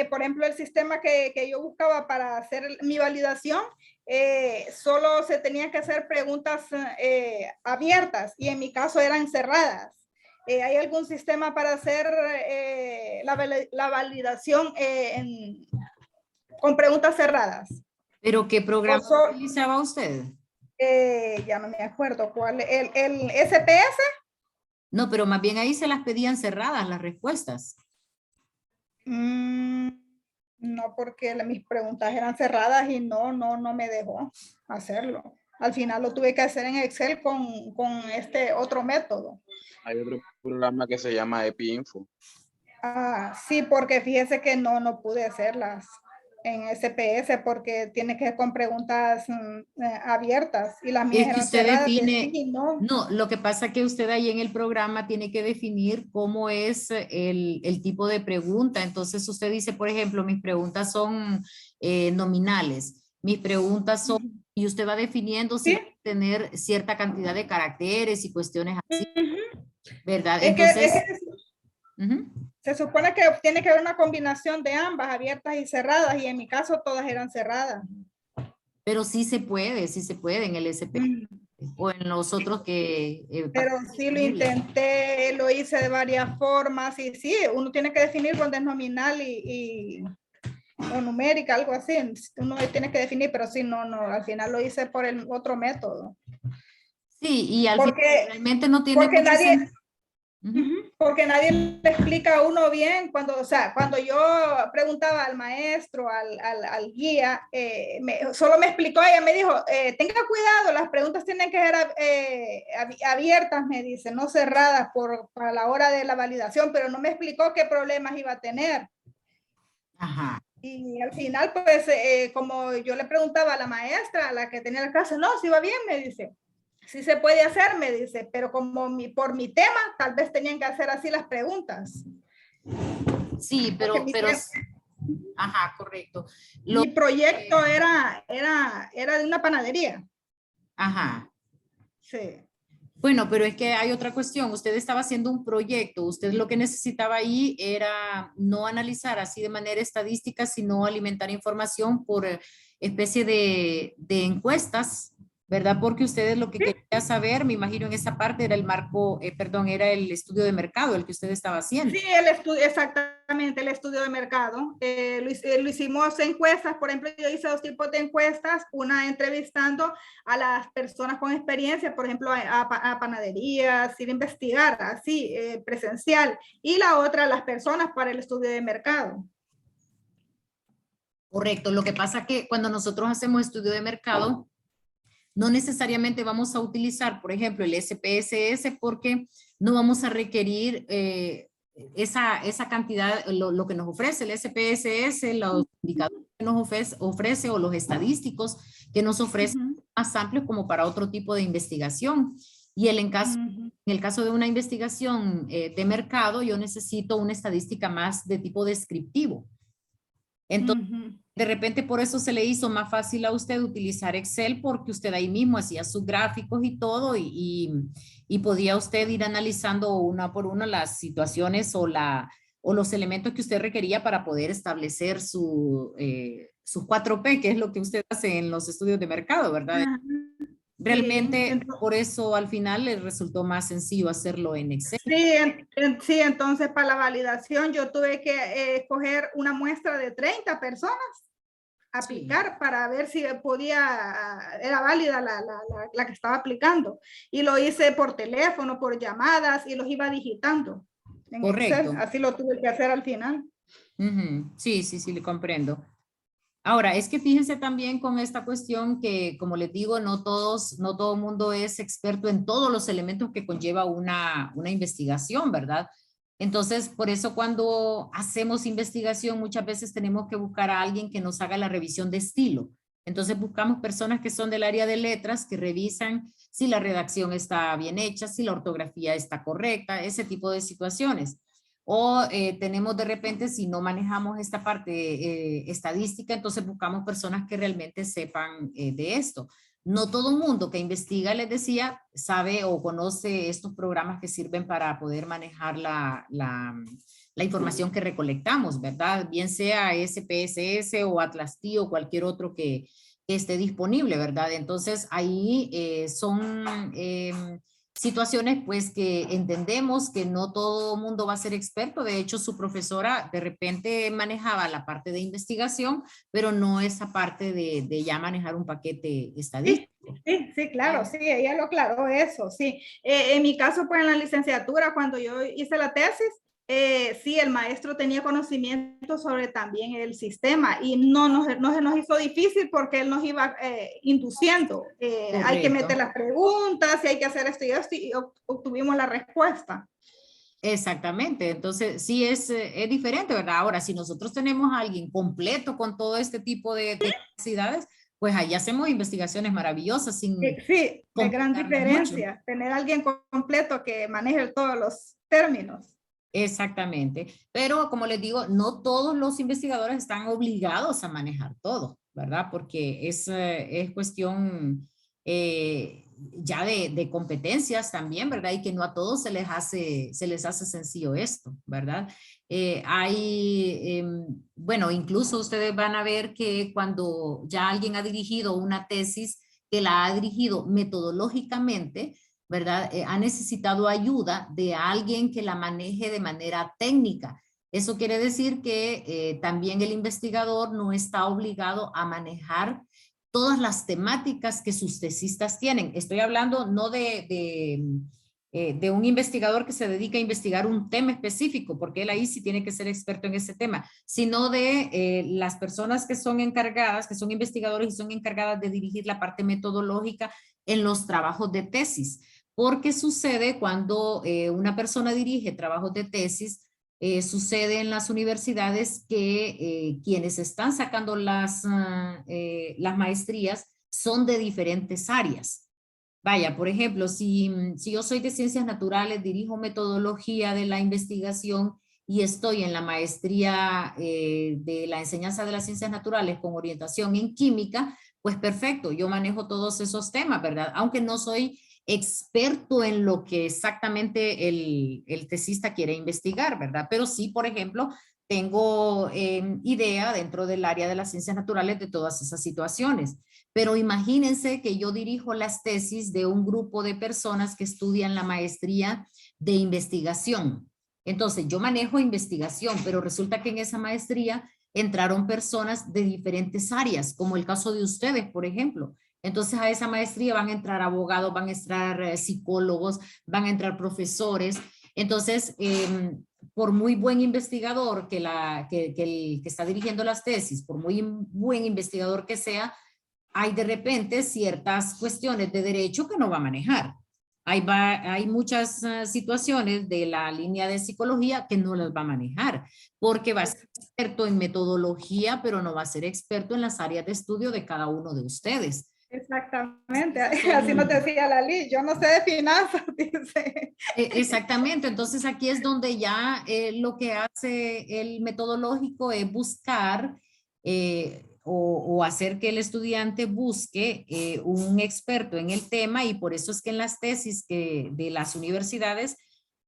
por ejemplo, el sistema que yo buscaba para hacer mi validación, solo se tenían que hacer preguntas abiertas, y en mi caso eran cerradas. ¿Hay algún sistema para hacer la validación con preguntas cerradas? ¿Pero qué programa utilizaba usted? Ya no me acuerdo cuál. ¿El SPS? No, pero más bien ahí se las pedían cerradas las respuestas. No, porque mis preguntas eran cerradas y no me dejó hacerlo. Al final lo tuve que hacer en Excel con este otro método. Hay otro programa que se llama EpiInfo. Sí, porque fíjese que no pude hacerlas en SPS porque tiene que ser con preguntas abiertas, y las mías eran cerradas. Define, no, lo que pasa es que usted ahí en el programa tiene que definir cómo es el tipo de pregunta. Entonces usted dice, por ejemplo, mis preguntas son nominales, mis preguntas son, y usted va definiendo si va a tener cierta cantidad de caracteres y cuestiones así, ¿verdad? Entonces... Se supone que tiene que haber una combinación de ambas, abiertas y cerradas, y en mi caso todas eran cerradas. Pero sí se puede en el SP o en los otros que... pero sí lo intenté, lo hice de varias formas, y sí, uno tiene que definir cuando es nominal o numérica, algo así, uno tiene que definir, pero sí, no, al final lo hice por el otro método. Sí, y al final realmente no tiene porque mucho sentido. Porque nadie le explica a uno bien cuando yo preguntaba al maestro, al guía, solo me explicó, ella me dijo, tenga cuidado, las preguntas tienen que ser abiertas, me dice, no cerradas para la hora de la validación, pero no me explicó qué problemas iba a tener. Ajá. Y al final, pues, como yo le preguntaba a la maestra, a la que tenía la clase, no, si va bien, me dice. sí se puede hacer, me dice, pero como por mi tema, tal vez tenían que hacer así las preguntas. Sí, Porque ajá, correcto. Mi proyecto era de una panadería. Ajá. Sí. Bueno, pero es que hay otra cuestión. Usted estaba haciendo un proyecto. Usted lo que necesitaba ahí era no analizar así de manera estadística, sino alimentar información por especie de encuestas, ¿verdad? Porque ustedes lo que querían saber, me imagino en esa parte era el marco, perdón, era el estudio de mercado, el que usted estaba haciendo. Sí, el estudio, exactamente, el estudio de mercado. Lo hicimos encuestas, por ejemplo, yo hice 2 tipos de encuestas, una entrevistando a las personas con experiencia, por ejemplo, a panaderías, ir a investigar, así, presencial, y la otra a las personas para el estudio de mercado. Correcto, lo que pasa que cuando nosotros hacemos estudio de mercado, no necesariamente vamos a utilizar, por ejemplo, el SPSS porque no vamos a requerir esa cantidad, lo que nos ofrece el SPSS, los indicadores que nos ofrece o los estadísticos que nos ofrecen más amplios como para otro tipo de investigación. Y en el caso de una investigación de mercado, yo necesito una estadística más de tipo descriptivo. Entonces, de repente por eso se le hizo más fácil a usted utilizar Excel porque usted ahí mismo hacía sus gráficos y todo y podía usted ir analizando una por una las situaciones o los elementos que usted requería para poder establecer sus 4P, que es lo que usted hace en los estudios de mercado, ¿verdad? Realmente, por eso al final le resultó más sencillo hacerlo en Excel. Sí, entonces para la validación yo tuve que escoger una muestra de 30 personas, aplicar para ver si era válida la que estaba aplicando. Y lo hice por teléfono, por llamadas y los iba digitando. En Correcto. Excel. Así lo tuve que hacer al final. Sí, le comprendo. Ahora, es que fíjense también con esta cuestión que, como les digo, no todo mundo es experto en todos los elementos que conlleva una investigación, ¿verdad? Entonces, por eso cuando hacemos investigación, muchas veces tenemos que buscar a alguien que nos haga la revisión de estilo. Entonces, buscamos personas que son del área de letras, que revisan si la redacción está bien hecha, si la ortografía está correcta, ese tipo de situaciones. O tenemos de repente, si no manejamos esta parte estadística, entonces buscamos personas que realmente sepan de esto. No todo el mundo que investiga, les decía, sabe o conoce estos programas que sirven para poder manejar la información que recolectamos, ¿verdad? Bien sea SPSS o Atlas-T o cualquier otro que esté disponible, ¿verdad? Entonces ahí son situaciones pues que entendemos que no todo el mundo va a ser experto. De hecho, su profesora de repente manejaba la parte de investigación, pero no esa parte de ya manejar un paquete estadístico. Sí, claro, sí, ella lo aclaró eso, sí. En mi caso, pues en la licenciatura, cuando yo hice la tesis, sí, el maestro tenía conocimiento sobre también el sistema y no se nos hizo difícil porque él nos iba induciendo. Hay que meter las preguntas y hay que hacer esto y obtuvimos la respuesta. Exactamente, entonces sí es diferente, ¿verdad? Ahora, si nosotros tenemos a alguien completo con todo este tipo de necesidades, pues ahí hacemos investigaciones maravillosas. Sí, de gran diferencia, mucho. Tener a alguien completo que maneje todos los términos. Exactamente, pero como les digo, no todos los investigadores están obligados a manejar todo, ¿verdad? Porque es cuestión ya de competencias también, ¿verdad? Y que no a todos se les hace sencillo esto, ¿verdad? Bueno, incluso ustedes van a ver que cuando ya alguien ha dirigido una tesis, que la ha dirigido metodológicamente, ¿verdad? Ha necesitado ayuda de alguien que la maneje de manera técnica. Eso quiere decir que también el investigador no está obligado a manejar todas las temáticas que sus tesistas tienen. Estoy hablando no de un investigador que se dedica a investigar un tema específico, porque él ahí sí tiene que ser experto en ese tema, sino de las personas que son encargadas, que son investigadores y son encargadas de dirigir la parte metodológica en los trabajos de tesis. Porque sucede cuando una persona dirige trabajos de tesis, sucede en las universidades que quienes están sacando las maestrías son de diferentes áreas. Vaya, por ejemplo, si yo soy de ciencias naturales, dirijo metodología de la investigación y estoy en la maestría de la enseñanza de las ciencias naturales con orientación en química, pues perfecto, yo manejo todos esos temas, ¿verdad? Aunque no soy experto en lo que exactamente el tesista quiere investigar, ¿verdad? Pero sí, por ejemplo, tengo idea dentro del área de las ciencias naturales de todas esas situaciones. Pero imagínense que yo dirijo las tesis de un grupo de personas que estudian la maestría de investigación. Entonces, yo manejo investigación, pero resulta que en esa maestría entraron personas de diferentes áreas, como el caso de ustedes, por ejemplo. Entonces, a esa maestría van a entrar abogados, van a entrar psicólogos, van a entrar profesores. Entonces, por muy buen investigador que está dirigiendo las tesis, por muy buen investigador que sea, hay de repente ciertas cuestiones de derecho que no va a manejar. Hay muchas situaciones de la línea de psicología que no las va a manejar, porque va a ser experto en metodología, pero no va a ser experto en las áreas de estudio de cada uno de ustedes. Exactamente, así nos decía Lali, yo no sé de finanzas, dice. Exactamente, entonces aquí es donde ya lo que hace el metodológico es buscar o hacer que el estudiante busque un experto en el tema, y por eso es que en las tesis de las universidades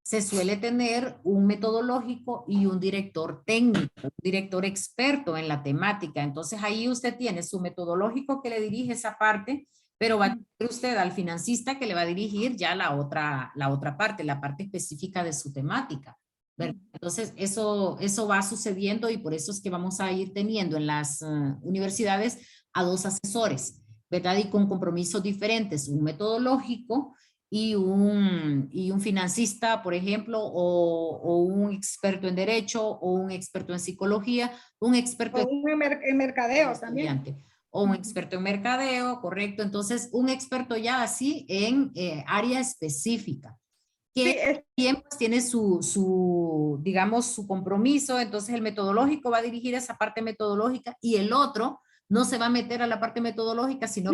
se suele tener un metodológico y un director técnico, un director experto en la temática. Entonces ahí usted tiene su metodológico que le dirige esa parte, pero va a tener usted al financista que le va a dirigir ya la otra parte, la parte específica de su temática, ¿verdad? Entonces eso va sucediendo, y por eso es que vamos a ir teniendo en las universidades a dos asesores, ¿verdad? Y con compromisos diferentes, un metodológico y un financista, por ejemplo, o un experto en derecho, o un experto en psicología, un experto en mercadeo también. O un experto en mercadeo, correcto. Entonces, un experto ya así en área específica, que Sí, pues, tiene digamos, su compromiso. Entonces, el metodológico va a dirigir esa parte metodológica, y el otro no se va a meter a la parte metodológica, sino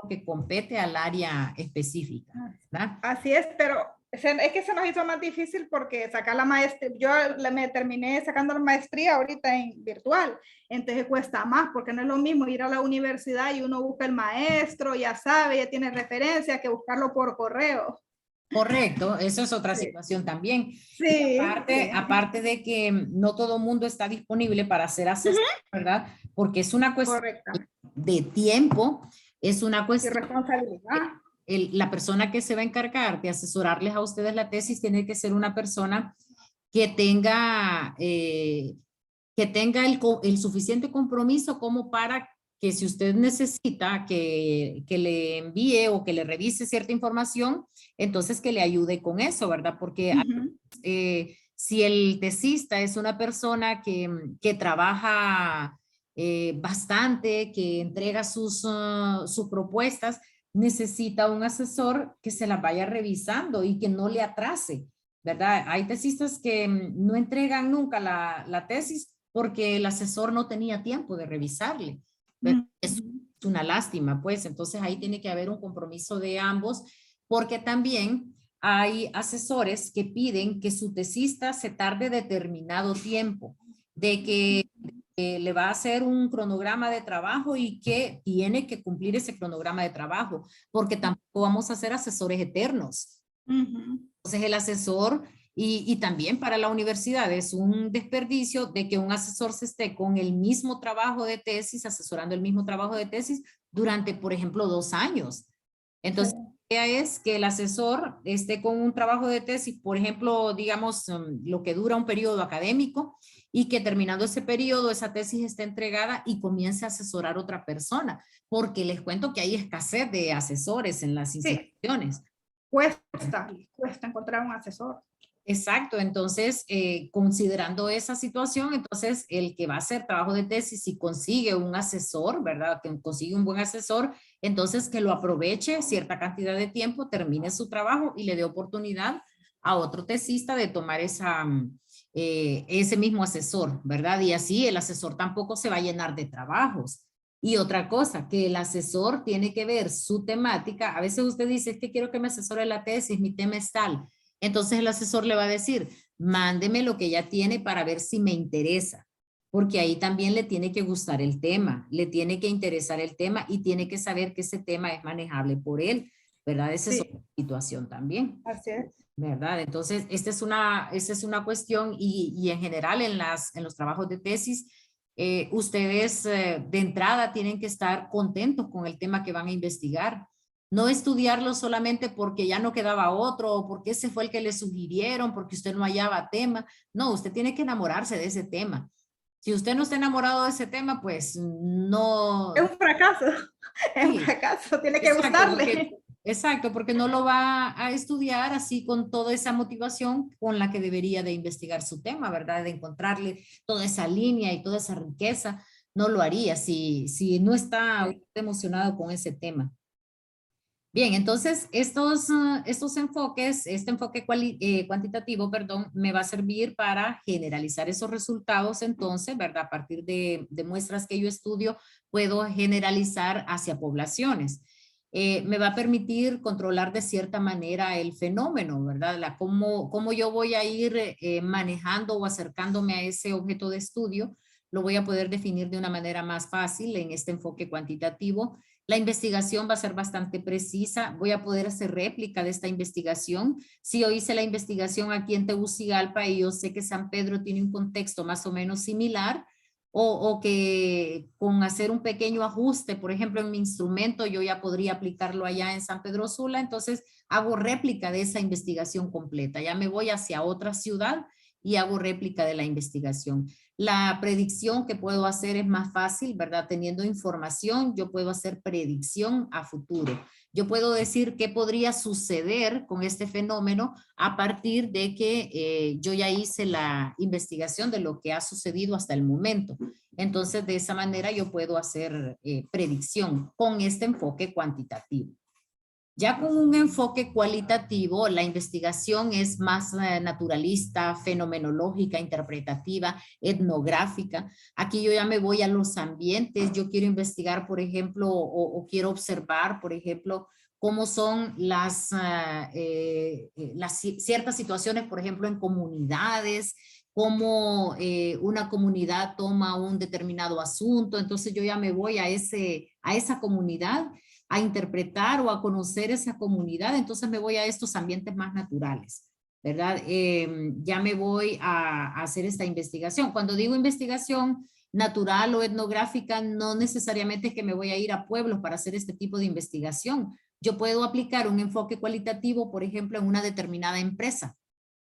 que compete al área específica, ¿verdad? así es, pero es que se nos hizo más difícil porque sacar la maestría, yo me terminé sacando la maestría ahorita en virtual, entonces cuesta más porque no es lo mismo ir a la universidad y uno busca el maestro, ya sabe, ya tiene referencia, que buscarlo por correo. Correcto, eso es otra situación también. Sí, aparte de que no todo el mundo está disponible para ser asesor, ¿verdad? Porque es una cuestión de tiempo, es una y cuestión responsabilidad. La persona que se va a encargar de asesorarles a ustedes la tesis tiene que ser una persona que tenga el suficiente compromiso como para que, si usted necesita que le envíe o que le revise cierta información, entonces que le ayude con eso, ¿verdad? Porque si el tesista es una persona que trabaja bastante, que entrega sus propuestas, necesita un asesor que se las vaya revisando y que no le atrase, ¿verdad? Hay tesistas que no entregan nunca la tesis porque el asesor no tenía tiempo de revisarle. Es una lástima, pues. Entonces ahí tiene que haber un compromiso de ambos, porque también hay asesores que piden que su tesista se tarde determinado tiempo, de que le va a hacer un cronograma de trabajo y que tiene que cumplir ese cronograma de trabajo, porque tampoco vamos a ser asesores eternos. Entonces el asesor, y también para la universidad es un desperdicio de que un asesor se esté con el mismo trabajo de tesis, asesorando el mismo trabajo de tesis durante, por ejemplo, 2 años. Entonces, la idea es que el asesor esté con un trabajo de tesis, por ejemplo, digamos, lo que dura un periodo académico, y que terminando ese periodo, esa tesis esté entregada y comience a asesorar a otra persona, porque les cuento que hay escasez de asesores en las instituciones. Cuesta encontrar un asesor. Exacto, entonces, considerando esa situación, entonces el que va a hacer trabajo de tesis, si consigue un asesor, ¿verdad? Que consigue un buen asesor, entonces que lo aproveche cierta cantidad de tiempo, termine su trabajo y le dé oportunidad a otro tesista de tomar ese mismo asesor, ¿verdad? Y así el asesor tampoco se va a llenar de trabajos, Y otra cosa, que el asesor tiene que ver su temática. A veces usted dice, es que quiero que me asesore la tesis, mi tema es tal. Entonces el asesor le va a decir, mándeme lo que ya tiene para ver si me interesa. Porque ahí también le tiene que gustar el tema, le tiene que interesar el tema y tiene que saber que ese tema es manejable por él, ¿verdad? Esa es Sí. otra situación también. Así es. ¿Verdad? Entonces, esta es una cuestión y en general en los trabajos de tesis, ustedes de entrada tienen que estar contentos con el tema que van a investigar. No estudiarlo solamente porque ya no quedaba otro o porque ese fue el que le sugirieron, porque usted no hallaba tema. No, usted tiene que enamorarse de ese tema. Si usted no está enamorado de ese tema, pues no. Es un fracaso. Es un Sí, fracaso. Tiene que exacto, gustarle. exacto, porque no lo va a estudiar así con toda esa motivación con la que debería de investigar su tema, ¿verdad? De encontrarle toda esa línea y toda esa riqueza, no lo haría si no está emocionado con ese tema. Bien, entonces estos enfoques, este enfoque cuantitativo, perdón, me va a servir para generalizar esos resultados entonces, ¿verdad? A partir de muestras que yo estudio, puedo generalizar hacia poblaciones. Me va a permitir controlar de cierta manera el fenómeno, ¿verdad? Cómo yo voy a ir manejando o acercándome a ese objeto de estudio, lo voy a poder definir de una manera más fácil en este enfoque cuantitativo. La investigación va a ser bastante precisa. Voy a poder hacer réplica de esta investigación. Si yo hice la investigación aquí en Tegucigalpa y yo sé que San Pedro tiene un contexto más o menos similar, o que con hacer un pequeño ajuste, por ejemplo, en mi instrumento, yo ya podría aplicarlo allá en San Pedro Sula, entonces hago réplica de esa investigación completa. Ya me voy hacia otra ciudad y hago réplica de la investigación. La predicción que puedo hacer es más fácil, ¿verdad? Teniendo información, yo puedo hacer predicción a futuro. Yo puedo decir qué podría suceder con este fenómeno a partir de que yo ya hice la investigación de lo que ha sucedido hasta el momento. Entonces, de esa manera yo puedo hacer predicción con este enfoque cuantitativo. Ya con un enfoque cualitativo, la investigación es más naturalista, fenomenológica, interpretativa, etnográfica. Aquí yo ya me voy a los ambientes. Yo quiero investigar, por ejemplo, o quiero observar, por ejemplo, cómo son las ciertas situaciones, por ejemplo, en comunidades, cómo una comunidad toma un determinado asunto. Entonces yo ya me voy a esa comunidad a interpretar o a conocer esa comunidad, entonces me voy a estos ambientes más naturales, ¿verdad? Ya me voy a hacer esta investigación. Cuando digo investigación natural o etnográfica, no necesariamente es que me voy a ir a pueblos para hacer este tipo de investigación. Yo puedo aplicar un enfoque cualitativo, por ejemplo, en una determinada empresa.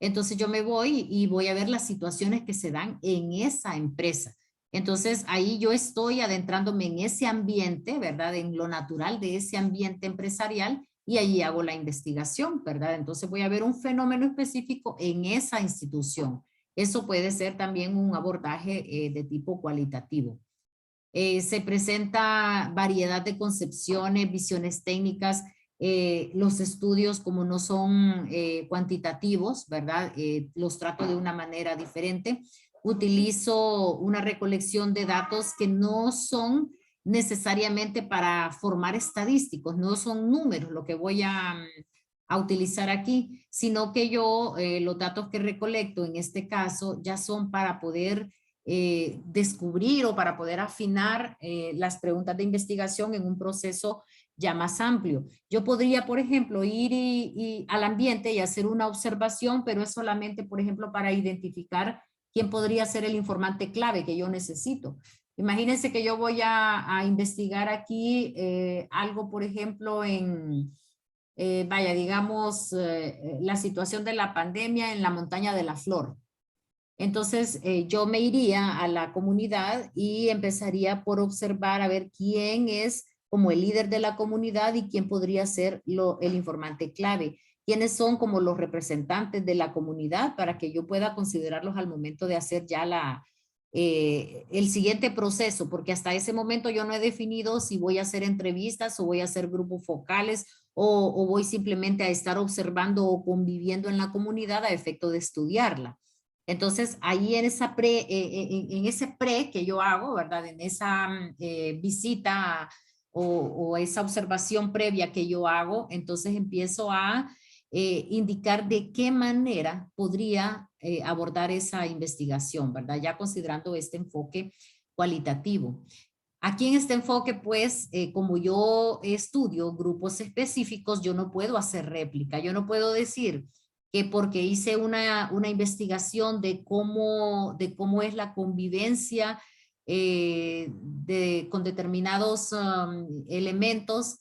Entonces yo me voy y voy a ver las situaciones que se dan en esa empresa. Entonces ahí yo estoy adentrándome en ese ambiente, ¿verdad? En lo natural de ese ambiente empresarial y allí hago la investigación, ¿verdad? Entonces voy a ver un fenómeno específico en esa institución. Eso puede ser también un abordaje de tipo cualitativo. Se presenta variedad de concepciones, visiones técnicas, los estudios como no son cuantitativos, ¿verdad? Los trato de una manera diferente. Utilizo una recolección de datos que no son necesariamente para formar estadísticos, no son números lo que voy a utilizar aquí, sino que yo los datos que recolecto en este caso ya son para poder descubrir o para poder afinar las preguntas de investigación en un proceso ya más amplio. Yo podría, por ejemplo, ir al ambiente y hacer una observación, pero es solamente, por ejemplo, para identificar quién podría ser el informante clave que yo necesito. Imagínense que yo voy a investigar aquí algo, por ejemplo, digamos, la situación de la pandemia en la montaña de la Flor. Entonces, yo me iría a la comunidad y empezaría por observar a ver quién es como el líder de la comunidad y quién podría ser el informante clave. Quiénes son como los representantes de la comunidad para que yo pueda considerarlos al momento de hacer ya el siguiente proceso, porque hasta ese momento yo no he definido si voy a hacer entrevistas o voy a hacer grupos focales o voy simplemente a estar observando o conviviendo en la comunidad a efecto de estudiarla. Entonces, ahí en esa en ese pre que yo hago, ¿verdad? En esa visita o esa observación previa que yo hago, entonces empiezo a indicar de qué manera podría abordar esa investigación, ¿verdad? Ya considerando este enfoque cualitativo. Aquí en este enfoque, pues, como yo estudio grupos específicos, yo no puedo hacer réplica, yo no puedo decir que porque hice una investigación de cómo es la convivencia con determinados elementos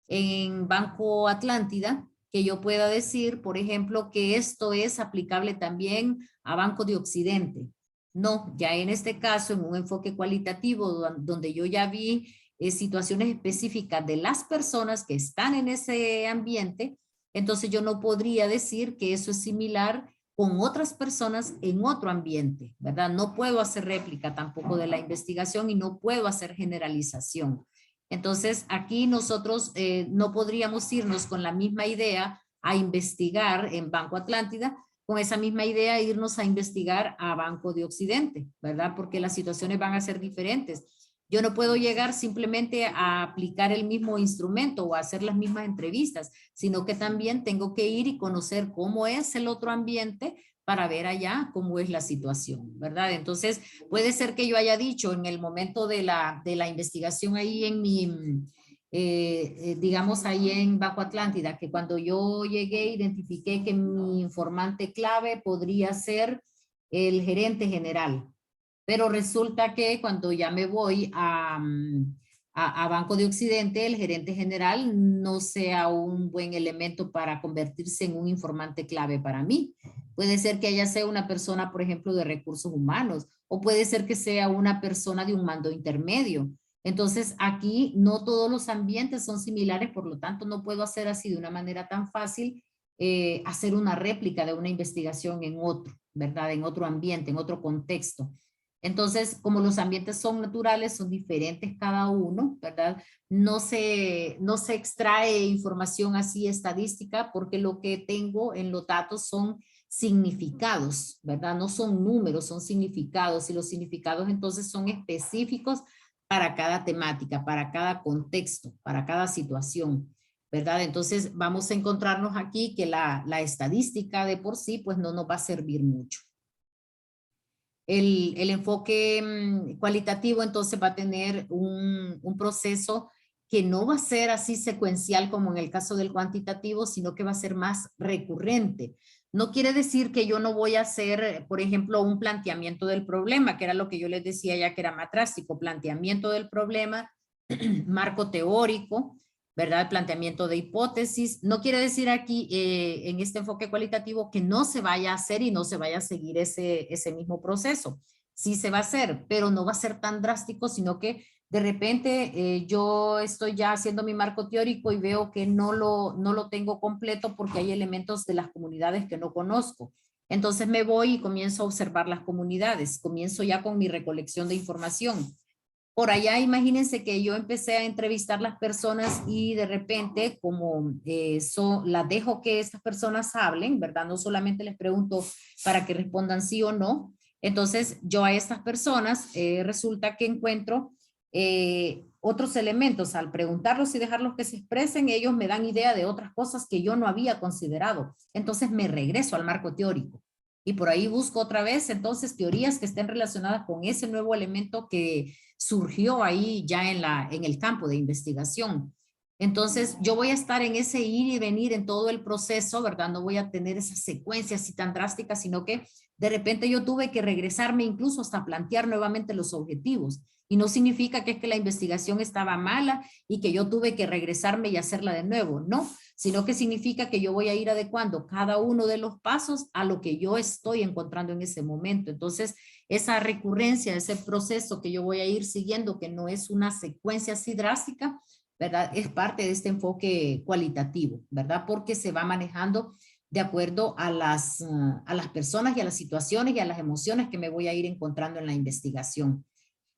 en Banco Atlántida, que yo pueda decir, por ejemplo, que esto es aplicable también a Banco de Occidente. No, ya en este caso, en un enfoque cualitativo, donde yo ya vi situaciones específicas de las personas que están en ese ambiente, entonces yo no podría decir que eso es similar con otras personas en otro ambiente, ¿verdad? No puedo hacer réplica tampoco de la investigación y no puedo hacer generalización. Entonces, aquí nosotros no podríamos irnos con la misma idea a investigar en Banco Atlántida, con esa misma idea irnos a investigar a Banco de Occidente, ¿verdad? Porque las situaciones van a ser diferentes. Yo no puedo llegar simplemente a aplicar el mismo instrumento o a hacer las mismas entrevistas, sino que también tengo que ir y conocer cómo es el otro ambiente para ver allá cómo es la situación, ¿verdad? Entonces, puede ser que yo haya dicho en el momento de la investigación ahí en mi, digamos ahí en Banco Atlántida, que cuando yo llegué identifiqué que mi informante clave podría ser el gerente general. Pero resulta que cuando ya me voy a Banco de Occidente, el gerente general no sea un buen elemento para convertirse en un informante clave para mí. Puede ser que ella sea una persona, por ejemplo, de recursos humanos, o puede ser que sea una persona de un mando intermedio. Entonces, aquí no todos los ambientes son similares, por lo tanto, no puedo hacer así de una manera tan fácil, hacer una réplica de una investigación en otro, ¿verdad? En otro ambiente, en otro contexto. Entonces, como los ambientes son naturales, son diferentes cada uno, ¿verdad? No se extrae información así estadística porque lo que tengo en los datos son significados, ¿verdad? No son números, son significados y los significados entonces son específicos para cada temática, para cada contexto, para cada situación, ¿verdad? Entonces vamos a encontrarnos aquí que la estadística de por sí pues no nos va a servir mucho. El enfoque cualitativo entonces va a tener un proceso que no va a ser así secuencial como en el caso del cuantitativo, sino que va a ser más recurrente. No quiere decir que yo no voy a hacer, por ejemplo, un planteamiento del problema, que era lo que yo les decía ya que era más drástico, planteamiento del problema, marco teórico, ¿verdad? Planteamiento de hipótesis. No quiere decir aquí en este enfoque cualitativo que no se vaya a hacer y no se vaya a seguir ese mismo proceso. Sí se va a hacer, pero no va a ser tan drástico, sino que de repente yo estoy ya haciendo mi marco teórico y veo que no lo tengo completo porque hay elementos de las comunidades que no conozco. Entonces me voy y comienzo a observar las comunidades, comienzo ya con mi recolección de información. Por allá, imagínense que yo empecé a entrevistar las personas y de repente, como las dejo que estas personas hablen, ¿verdad? No solamente les pregunto para que respondan sí o no. Entonces, yo a estas personas resulta que encuentro otros elementos. Al preguntarlos y dejarlos que se expresen, ellos me dan idea de otras cosas que yo no había considerado. Entonces, me regreso al marco teórico. Y por ahí busco otra vez, entonces, teorías que estén relacionadas con ese nuevo elemento que surgió ahí ya en el campo de investigación. Entonces, yo voy a estar en ese ir y venir en todo el proceso, ¿verdad? No voy a tener esa secuencia así tan drástica, sino que de repente yo tuve que regresarme incluso hasta plantear nuevamente los objetivos. Y no significa que es que la investigación estaba mala y que yo tuve que regresarme y hacerla de nuevo, no, sino que significa que yo voy a ir adecuando cada uno de los pasos a lo que yo estoy encontrando en ese momento. Entonces, esa recurrencia, ese proceso que yo voy a ir siguiendo, que no es una secuencia así drástica, ¿verdad? Es parte de este enfoque cualitativo, ¿verdad? Porque se va manejando de acuerdo a las personas y a las situaciones y a las emociones que me voy a ir encontrando en la investigación.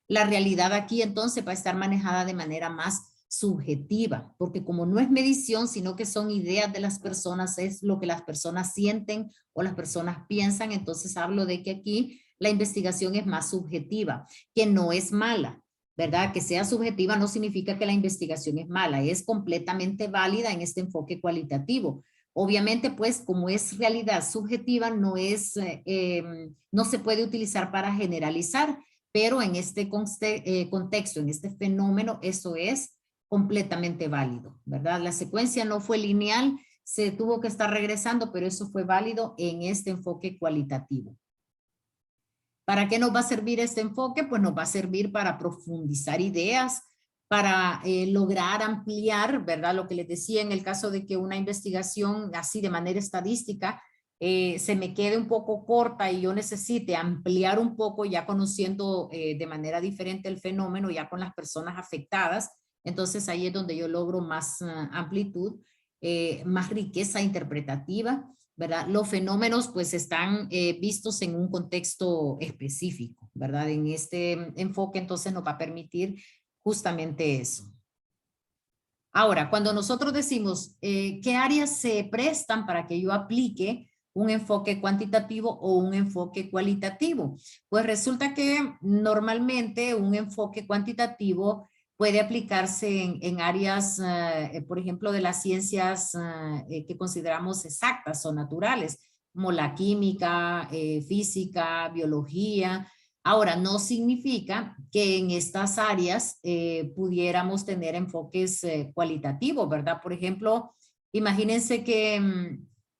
La realidad aquí entonces va a estar manejada de manera más subjetiva, porque como no es medición, sino que son ideas de las personas, es lo que las personas sienten o las personas piensan, entonces hablo de que aquí la investigación es más subjetiva, que no es mala, ¿verdad? Que sea subjetiva no significa que la investigación es mala, es completamente válida en este enfoque cualitativo. Obviamente, pues, como es realidad subjetiva, no se puede utilizar para generalizar, pero en este contexto, en este fenómeno, eso es completamente válido, ¿verdad? La secuencia no fue lineal, se tuvo que estar regresando, pero eso fue válido en este enfoque cualitativo. ¿Para qué nos va a servir este enfoque? Pues nos va a servir para profundizar ideas, para lograr ampliar, ¿verdad? Lo que les decía en el caso de que una investigación así de manera estadística se me quede un poco corta y yo necesite ampliar un poco ya conociendo de manera diferente el fenómeno, ya con las personas afectadas. Entonces ahí es donde yo logro más amplitud, más riqueza interpretativa, ¿verdad? Los fenómenos pues están vistos en un contexto específico, ¿verdad? En este enfoque entonces nos va a permitir justamente eso. Ahora, cuando nosotros decimos qué áreas se prestan para que yo aplique un enfoque cuantitativo o un enfoque cualitativo, pues resulta que normalmente un enfoque cuantitativo puede aplicarse en áreas, por ejemplo, de las ciencias que consideramos exactas o naturales, como la química, física, biología. Ahora, no significa que en estas áreas pudiéramos tener enfoques cualitativos, ¿verdad? Por ejemplo, imagínense que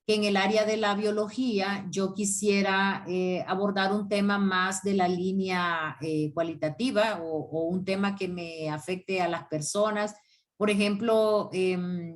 en el área de la biología yo quisiera abordar un tema más de la línea cualitativa o un tema que me afecte a las personas. Por ejemplo,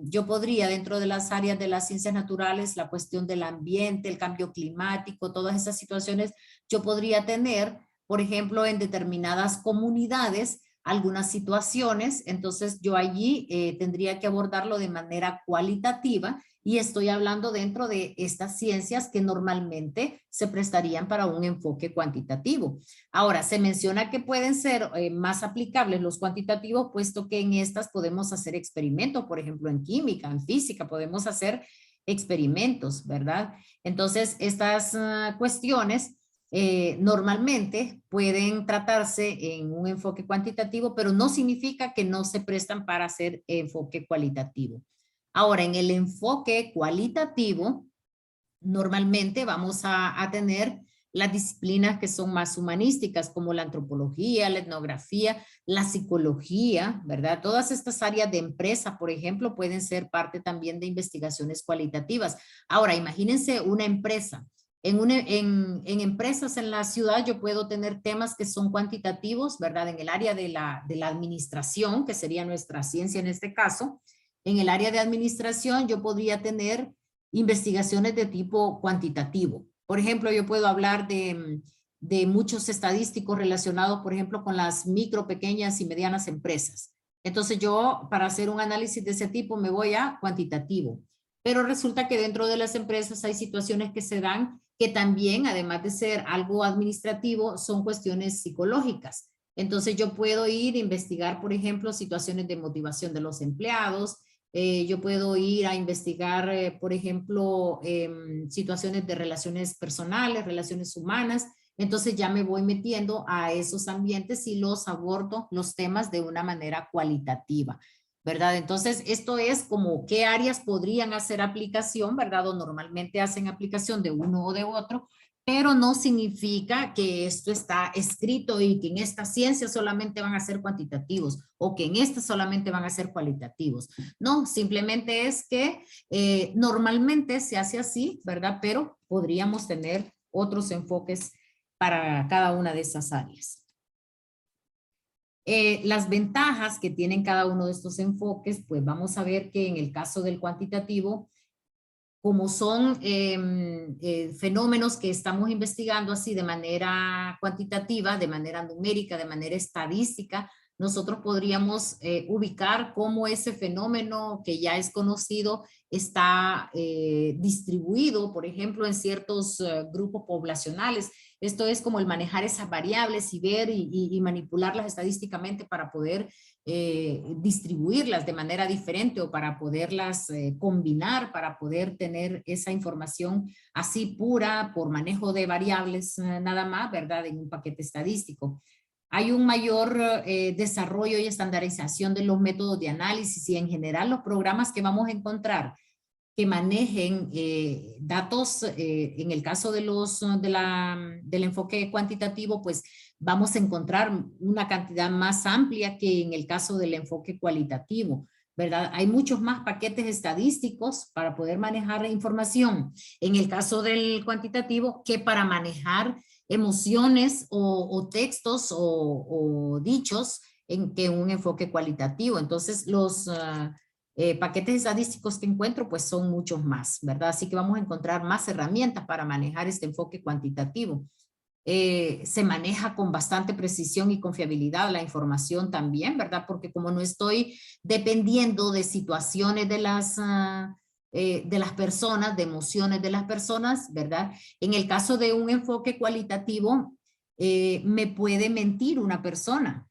yo podría dentro de las áreas de las ciencias naturales, la cuestión del ambiente, el cambio climático, todas esas situaciones, yo podría tener, por ejemplo, en determinadas comunidades, algunas situaciones, entonces yo allí tendría que abordarlo de manera cualitativa y estoy hablando dentro de estas ciencias que normalmente se prestarían para un enfoque cuantitativo. Ahora, se menciona que pueden ser más aplicables los cuantitativos, puesto que en estas podemos hacer experimentos, por ejemplo, en química, en física, podemos hacer experimentos, ¿verdad? Entonces, estas cuestiones normalmente pueden tratarse en un enfoque cuantitativo, pero no significa que no se prestan para hacer enfoque cualitativo. Ahora, en el enfoque cualitativo, normalmente vamos a tener las disciplinas que son más humanísticas, como la antropología, la etnografía, la psicología, ¿verdad? Todas estas áreas de empresa, por ejemplo, pueden ser parte también de investigaciones cualitativas. Ahora, imagínense una empresa. En empresas en la ciudad yo puedo tener temas que son cuantitativos, ¿verdad? En el área de la administración, que sería nuestra ciencia en este caso. En el área de administración yo podría tener investigaciones de tipo cuantitativo. Por ejemplo, yo puedo hablar de muchos estadísticos relacionados, por ejemplo, con las micro, pequeñas y medianas empresas. Entonces yo, para hacer un análisis de ese tipo, me voy a cuantitativo. Pero resulta que dentro de las empresas hay situaciones que se dan que también, además de ser algo administrativo, son cuestiones psicológicas. Entonces yo puedo ir a investigar, por ejemplo, situaciones de motivación de los empleados. Yo puedo ir a investigar, por ejemplo, situaciones de relaciones personales, relaciones humanas. Entonces ya me voy metiendo a esos ambientes y los abordo los temas de una manera cualitativa, ¿verdad? Entonces esto es como qué áreas podrían hacer aplicación, ¿verdad? O normalmente hacen aplicación de uno o de otro, pero no significa que esto está escrito y que en esta ciencia solamente van a ser cuantitativos o que en esta solamente van a ser cualitativos. No, simplemente es que normalmente se hace así, ¿verdad? Pero podríamos tener otros enfoques para cada una de esas áreas. Las ventajas que tienen cada uno de estos enfoques, pues vamos a ver que en el caso del cuantitativo, como son fenómenos que estamos investigando así de manera cuantitativa, de manera numérica, de manera estadística, nosotros podríamos ubicar cómo ese fenómeno que ya es conocido está distribuido, por ejemplo, en ciertos grupos poblacionales. Esto es como el manejar esas variables y ver y manipularlas estadísticamente para poder distribuirlas de manera diferente o para poderlas combinar, para poder tener esa información así pura por manejo de variables nada más, ¿verdad? En un paquete estadístico. Hay un mayor desarrollo y estandarización de los métodos de análisis y en general los programas que vamos a encontrar que manejen datos, en el caso de del enfoque cuantitativo, pues vamos a encontrar una cantidad más amplia que en el caso del enfoque cualitativo, ¿verdad? Hay muchos más paquetes estadísticos para poder manejar información en el caso del cuantitativo que para manejar emociones o textos o dichos en que un enfoque cualitativo. Entonces, los paquetes estadísticos que encuentro pues son muchos más, ¿verdad? Así que vamos a encontrar más herramientas para manejar este enfoque cuantitativo. Se maneja con bastante precisión y confiabilidad la información también, ¿verdad? Porque como no estoy dependiendo de situaciones de las personas, de emociones de las personas, ¿verdad? En el caso de un enfoque cualitativo, me puede mentir una persona.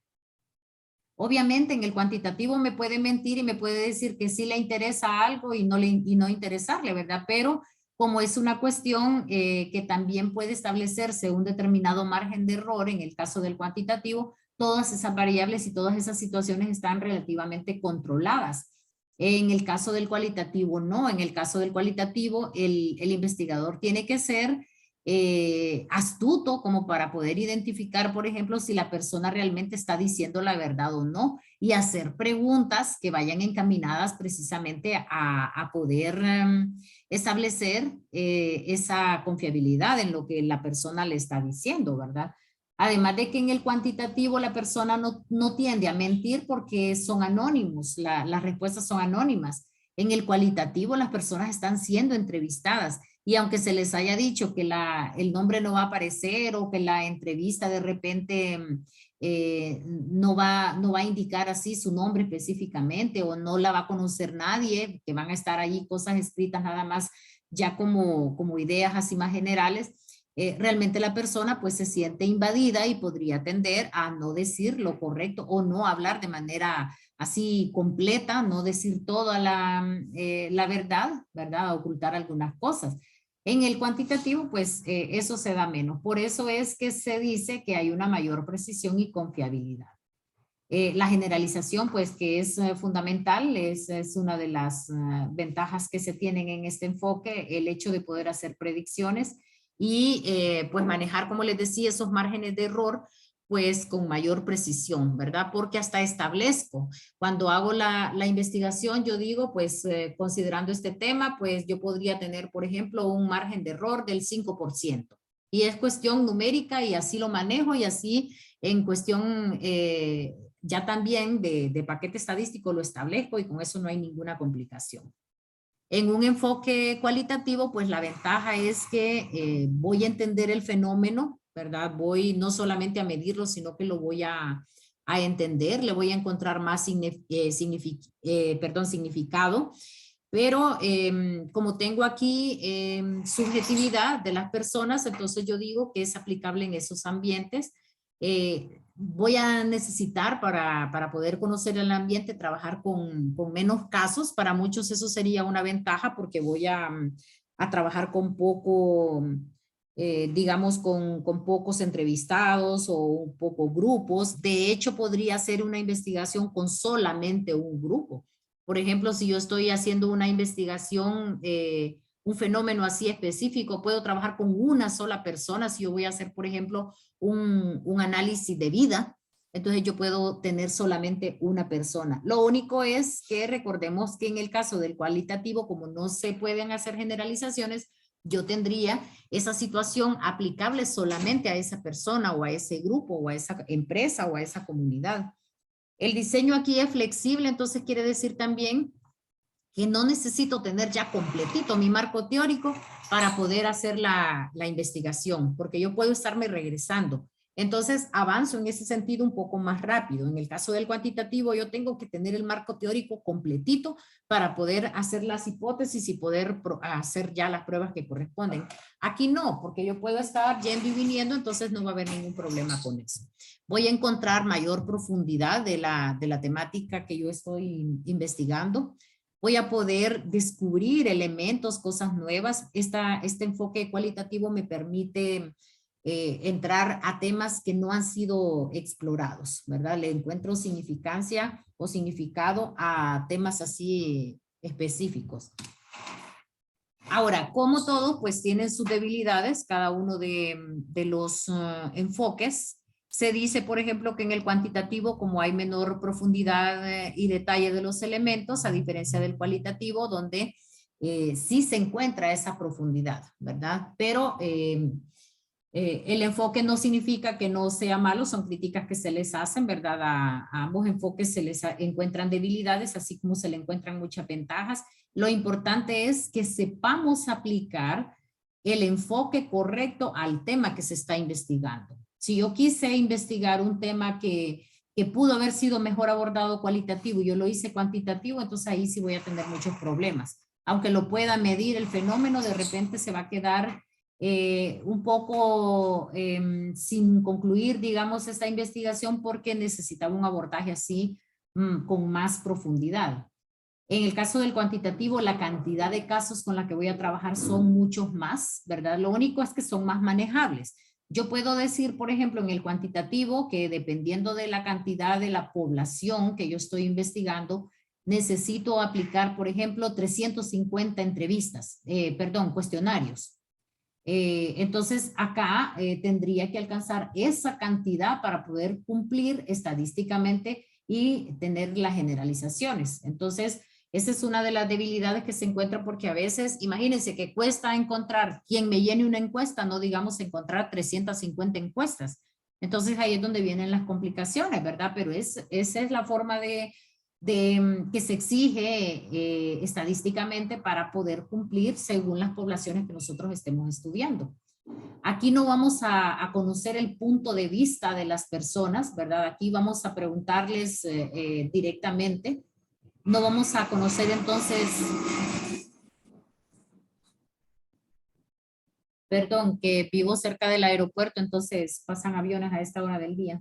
Obviamente en el cuantitativo me puede mentir y me puede decir que sí le interesa algo y no interesarle, ¿verdad? Pero como es una cuestión que también puede establecerse un determinado margen de error en el caso del cuantitativo, todas esas variables y todas esas situaciones están relativamente controladas. En el caso del cualitativo, no. En el caso del cualitativo, el investigador tiene que ser astuto como para poder identificar, por ejemplo, si la persona realmente está diciendo la verdad o no y hacer preguntas que vayan encaminadas precisamente a poder establecer esa confiabilidad en lo que la persona le está diciendo, ¿verdad? Además de que en el cuantitativo la persona no tiende a mentir porque son anónimos, las respuestas son anónimas. En el cualitativo las personas están siendo entrevistadas y aunque se les haya dicho que el nombre no va a aparecer o que la entrevista de repente no va a indicar así su nombre específicamente o no la va a conocer nadie, que van a estar allí cosas escritas nada más ya como ideas así más generales, realmente la persona pues se siente invadida y podría tender a no decir lo correcto o no hablar de manera así completa, no decir toda la verdad, ¿verdad? Ocultar algunas cosas. En el cuantitativo, pues eso se da menos. Por eso es que se dice que hay una mayor precisión y confiabilidad. La generalización, pues que es fundamental, es una de las ventajas que se tienen en este enfoque, el hecho de poder hacer predicciones y pues manejar, como les decía, esos márgenes de error, pues con mayor precisión, ¿verdad? Porque hasta establezco, cuando hago la investigación, yo digo, pues considerando este tema, pues yo podría tener, por ejemplo, un margen de error del 5%. Y es cuestión numérica y así lo manejo y así en cuestión ya también de paquete estadístico lo establezco y con eso no hay ninguna complicación. En un enfoque cualitativo, pues la ventaja es que voy a entender el fenómeno, ¿verdad? Voy no solamente a medirlo, sino que lo voy a entender, le voy a encontrar más significado. Pero como tengo aquí subjetividad de las personas, entonces yo digo que es aplicable en esos ambientes. Voy a necesitar para poder conocer el ambiente, trabajar con menos casos. Para muchos eso sería una ventaja porque voy a trabajar con poco, digamos, con pocos entrevistados o pocos grupos. De hecho, podría hacer una investigación con solamente un grupo. Por ejemplo, si yo estoy haciendo una investigación, un fenómeno así específico, puedo trabajar con una sola persona. Si yo voy a hacer, por ejemplo, un análisis de vida, entonces yo puedo tener solamente una persona. Lo único es que recordemos que en el caso del cualitativo, como no se pueden hacer generalizaciones, yo tendría esa situación aplicable solamente a esa persona o a ese grupo o a esa empresa o a esa comunidad. El diseño aquí es flexible, entonces quiere decir también que no necesito tener ya completito mi marco teórico para poder hacer la investigación, porque yo puedo estarme regresando. Entonces avanzo en ese sentido un poco más rápido. En el caso del cuantitativo yo tengo que tener el marco teórico completito para poder hacer las hipótesis y poder hacer ya las pruebas que corresponden. Aquí no, porque yo puedo estar yendo y viniendo, entonces no va a haber ningún problema con eso. Voy a encontrar mayor profundidad de la temática que yo estoy investigando. Voy a poder descubrir elementos, cosas nuevas. Este enfoque cualitativo me permite entrar a temas que no han sido explorados, ¿verdad? Le encuentro significancia o significado a temas así específicos. Ahora, como todo, pues tienen sus debilidades, cada uno de los enfoques. Se dice, por ejemplo, que en el cuantitativo, como hay menor profundidad y detalle de los elementos, a diferencia del cualitativo, donde sí se encuentra esa profundidad, ¿verdad? Pero el enfoque no significa que no sea malo, son críticas que se les hacen, ¿verdad? A ambos enfoques se les encuentran debilidades, así como se le encuentran muchas ventajas. Lo importante es que sepamos aplicar el enfoque correcto al tema que se está investigando. Si yo quise investigar un tema que pudo haber sido mejor abordado cualitativo y yo lo hice cuantitativo, entonces ahí sí voy a tener muchos problemas. Aunque lo pueda medir el fenómeno, de repente se va a quedar un poco sin concluir, digamos, esta investigación porque necesitaba un abordaje así con más profundidad. En el caso del cuantitativo, la cantidad de casos con la que voy a trabajar son muchos más, ¿verdad? Lo único es que son más manejables. Yo puedo decir, por ejemplo, en el cuantitativo que dependiendo de la cantidad de la población que yo estoy investigando, necesito aplicar, por ejemplo, 350 cuestionarios. Entonces acá tendría que alcanzar esa cantidad para poder cumplir estadísticamente y tener las generalizaciones. Entonces esa es una de las debilidades que se encuentra porque a veces, imagínense que cuesta encontrar quien me llene una encuesta, no digamos encontrar 350 encuestas. Entonces ahí es donde vienen las complicaciones, ¿verdad? Pero esa es la forma que se exige estadísticamente para poder cumplir según las poblaciones que nosotros estemos estudiando. Aquí no vamos a conocer el punto de vista de las personas, ¿verdad? Aquí vamos a preguntarles directamente. No vamos a conocer entonces, perdón, que vivo cerca del aeropuerto, entonces pasan aviones a esta hora del día.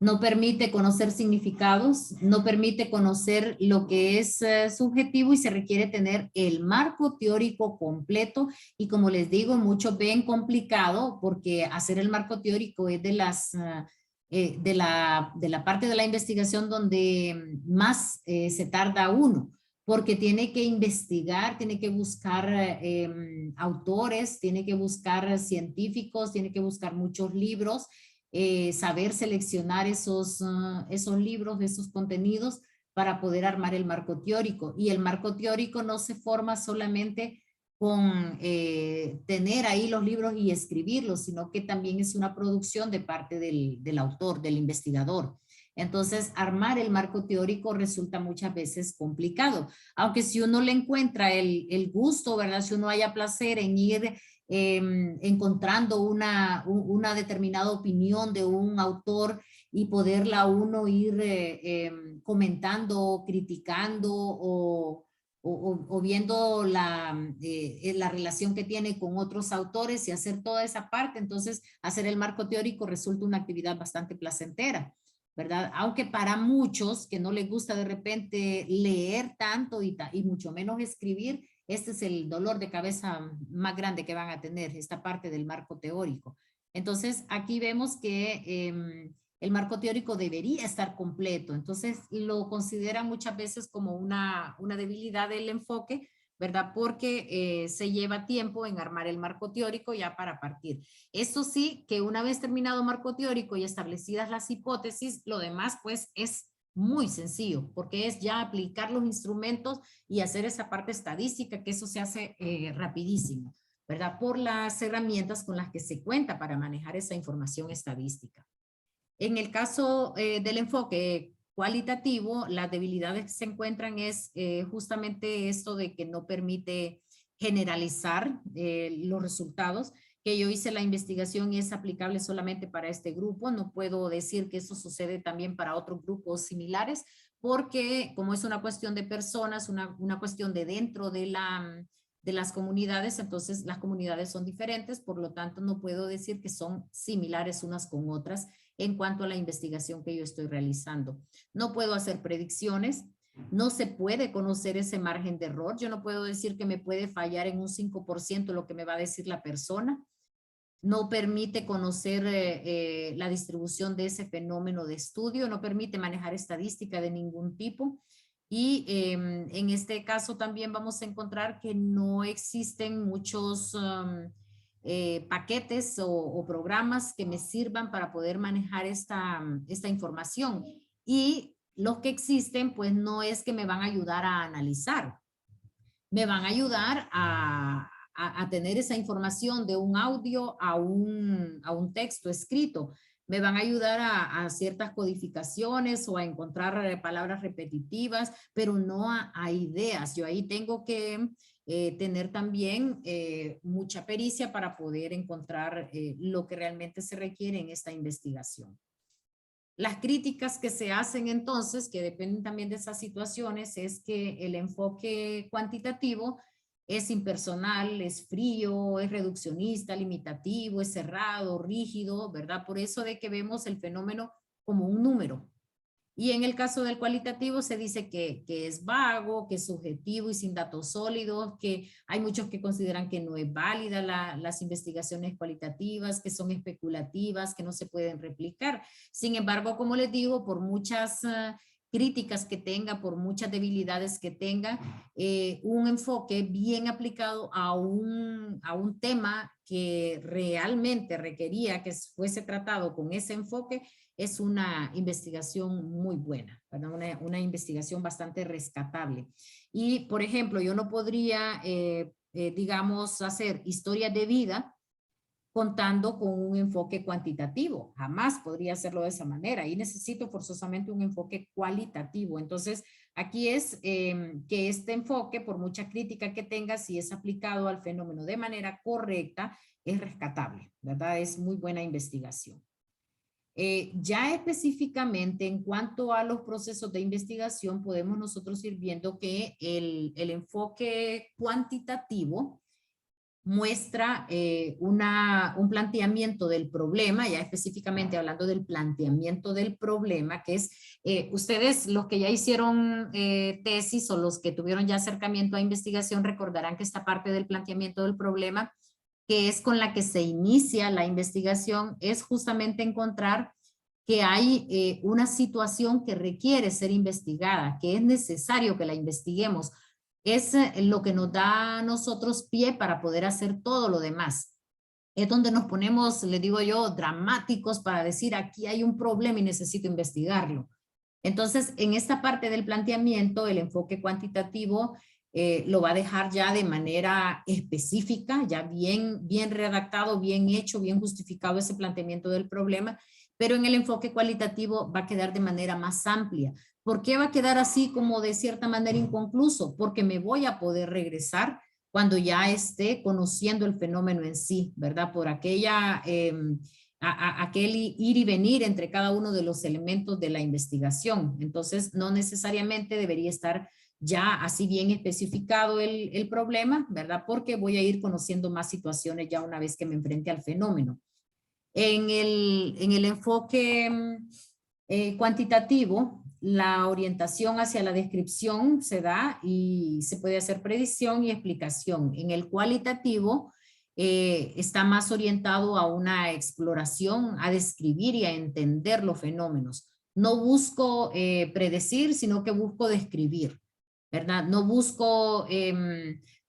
No permite conocer significados, no permite conocer lo que es subjetivo y se requiere tener el marco teórico completo y como les digo, muchos ven complicado porque hacer el marco teórico es de la parte de la investigación donde más se tarda uno, porque tiene que investigar, tiene que buscar autores, tiene que buscar científicos, tiene que buscar muchos libros, saber seleccionar esos libros, esos contenidos para poder armar el marco teórico. Y el marco teórico no se forma solamente con tener ahí los libros y escribirlos, sino que también es una producción de parte del autor, del investigador. Entonces, armar el marco teórico resulta muchas veces complicado, aunque si uno le encuentra el gusto, ¿verdad? Si uno haya placer en ir encontrando una determinada opinión de un autor y poderla uno ir comentando, criticando o viendo la relación que tiene con otros autores y hacer toda esa parte. Entonces, hacer el marco teórico resulta una actividad bastante placentera, ¿verdad? Aunque para muchos que no les gusta de repente leer tanto y mucho menos escribir, este es el dolor de cabeza más grande que van a tener, esta parte del marco teórico. Entonces, aquí vemos que el marco teórico debería estar completo. Entonces, lo consideran muchas veces como una debilidad del enfoque, ¿verdad? Porque se lleva tiempo en armar el marco teórico ya para partir. Eso sí, que una vez terminado marco teórico y establecidas las hipótesis, lo demás pues es muy sencillo, porque es ya aplicar los instrumentos y hacer esa parte estadística, que eso se hace rapidísimo, ¿verdad? Por las herramientas con las que se cuenta para manejar esa información estadística. En el caso del enfoque cualitativo, las debilidades que se encuentran es justamente esto de que no permite generalizar los resultados, que yo hice la investigación y es aplicable solamente para este grupo. No puedo decir que eso sucede también para otros grupos similares, porque como es una cuestión de personas, una cuestión de dentro de las comunidades, entonces las comunidades son diferentes, por lo tanto no puedo decir que son similares unas con otras en cuanto a la investigación que yo estoy realizando. No puedo hacer predicciones, no se puede conocer ese margen de error. Yo no puedo decir que me puede fallar en un 5% lo que me va a decir la persona. No permite conocer la distribución de ese fenómeno de estudio, no permite manejar estadística de ningún tipo. Y en este caso también vamos a encontrar que no existen muchos paquetes o programas que me sirvan para poder manejar esta información. Y los que existen, pues no es que me van a ayudar a analizar, me van a ayudar a tener esa información de un audio a un texto escrito. Me van a ayudar a ciertas codificaciones o a encontrar palabras repetitivas, pero no a ideas. Yo ahí tengo que tener también mucha pericia para poder encontrar lo que realmente se requiere en esta investigación. Las críticas que se hacen entonces, que dependen también de esas situaciones, es que el enfoque cuantitativo es impersonal, es frío, es reduccionista, limitativo, es cerrado, rígido, ¿verdad? Por eso de que vemos el fenómeno como un número. Y en el caso del cualitativo se dice que es vago, que es subjetivo y sin datos sólidos, que hay muchos que consideran que no es válida las investigaciones cualitativas, que son especulativas, que no se pueden replicar. Sin embargo, como les digo, por muchas críticas que tenga, por muchas debilidades que tenga, un enfoque bien aplicado a un tema que realmente requería que fuese tratado con ese enfoque, es una investigación muy buena, ¿verdad? Una investigación bastante rescatable. Y, por ejemplo, yo no podría, digamos, hacer historias de vida contando con un enfoque cuantitativo. Jamás podría hacerlo de esa manera. Y necesito forzosamente un enfoque cualitativo. Entonces, aquí es que este enfoque, por mucha crítica que tenga, si es aplicado al fenómeno de manera correcta, es rescatable, ¿verdad? Es muy buena investigación. Ya específicamente en cuanto a los procesos de investigación, podemos nosotros ir viendo que el enfoque cuantitativo muestra un planteamiento del problema, ya específicamente hablando del planteamiento del problema, que es, ustedes los que ya hicieron tesis o los que tuvieron ya acercamiento a investigación recordarán que esta parte del planteamiento del problema, que es con la que se inicia la investigación, es justamente encontrar que hay una situación que requiere ser investigada, que es necesario que la investiguemos. Es lo que nos da a nosotros pie para poder hacer todo lo demás. Es donde nos ponemos, les digo yo, dramáticos para decir aquí hay un problema y necesito investigarlo. Entonces, en esta parte del planteamiento, el enfoque cuantitativo lo va a dejar ya de manera específica, ya bien redactado, bien hecho, bien justificado ese planteamiento del problema, pero en el enfoque cualitativo va a quedar de manera más amplia. ¿Por qué va a quedar así como de cierta manera inconcluso? Porque me voy a poder regresar cuando ya esté conociendo el fenómeno en sí, ¿verdad? Por aquella, aquel ir y venir entre cada uno de los elementos de la investigación. Entonces, no necesariamente debería estar ya así bien especificado el problema, ¿verdad? Porque voy a ir conociendo más situaciones ya una vez que me enfrente al fenómeno. En el enfoque cuantitativo, la orientación hacia la descripción se da y se puede hacer predicción y explicación. En el cualitativo está más orientado a una exploración, a describir y a entender los fenómenos. No busco predecir, sino que busco describir, ¿verdad? No busco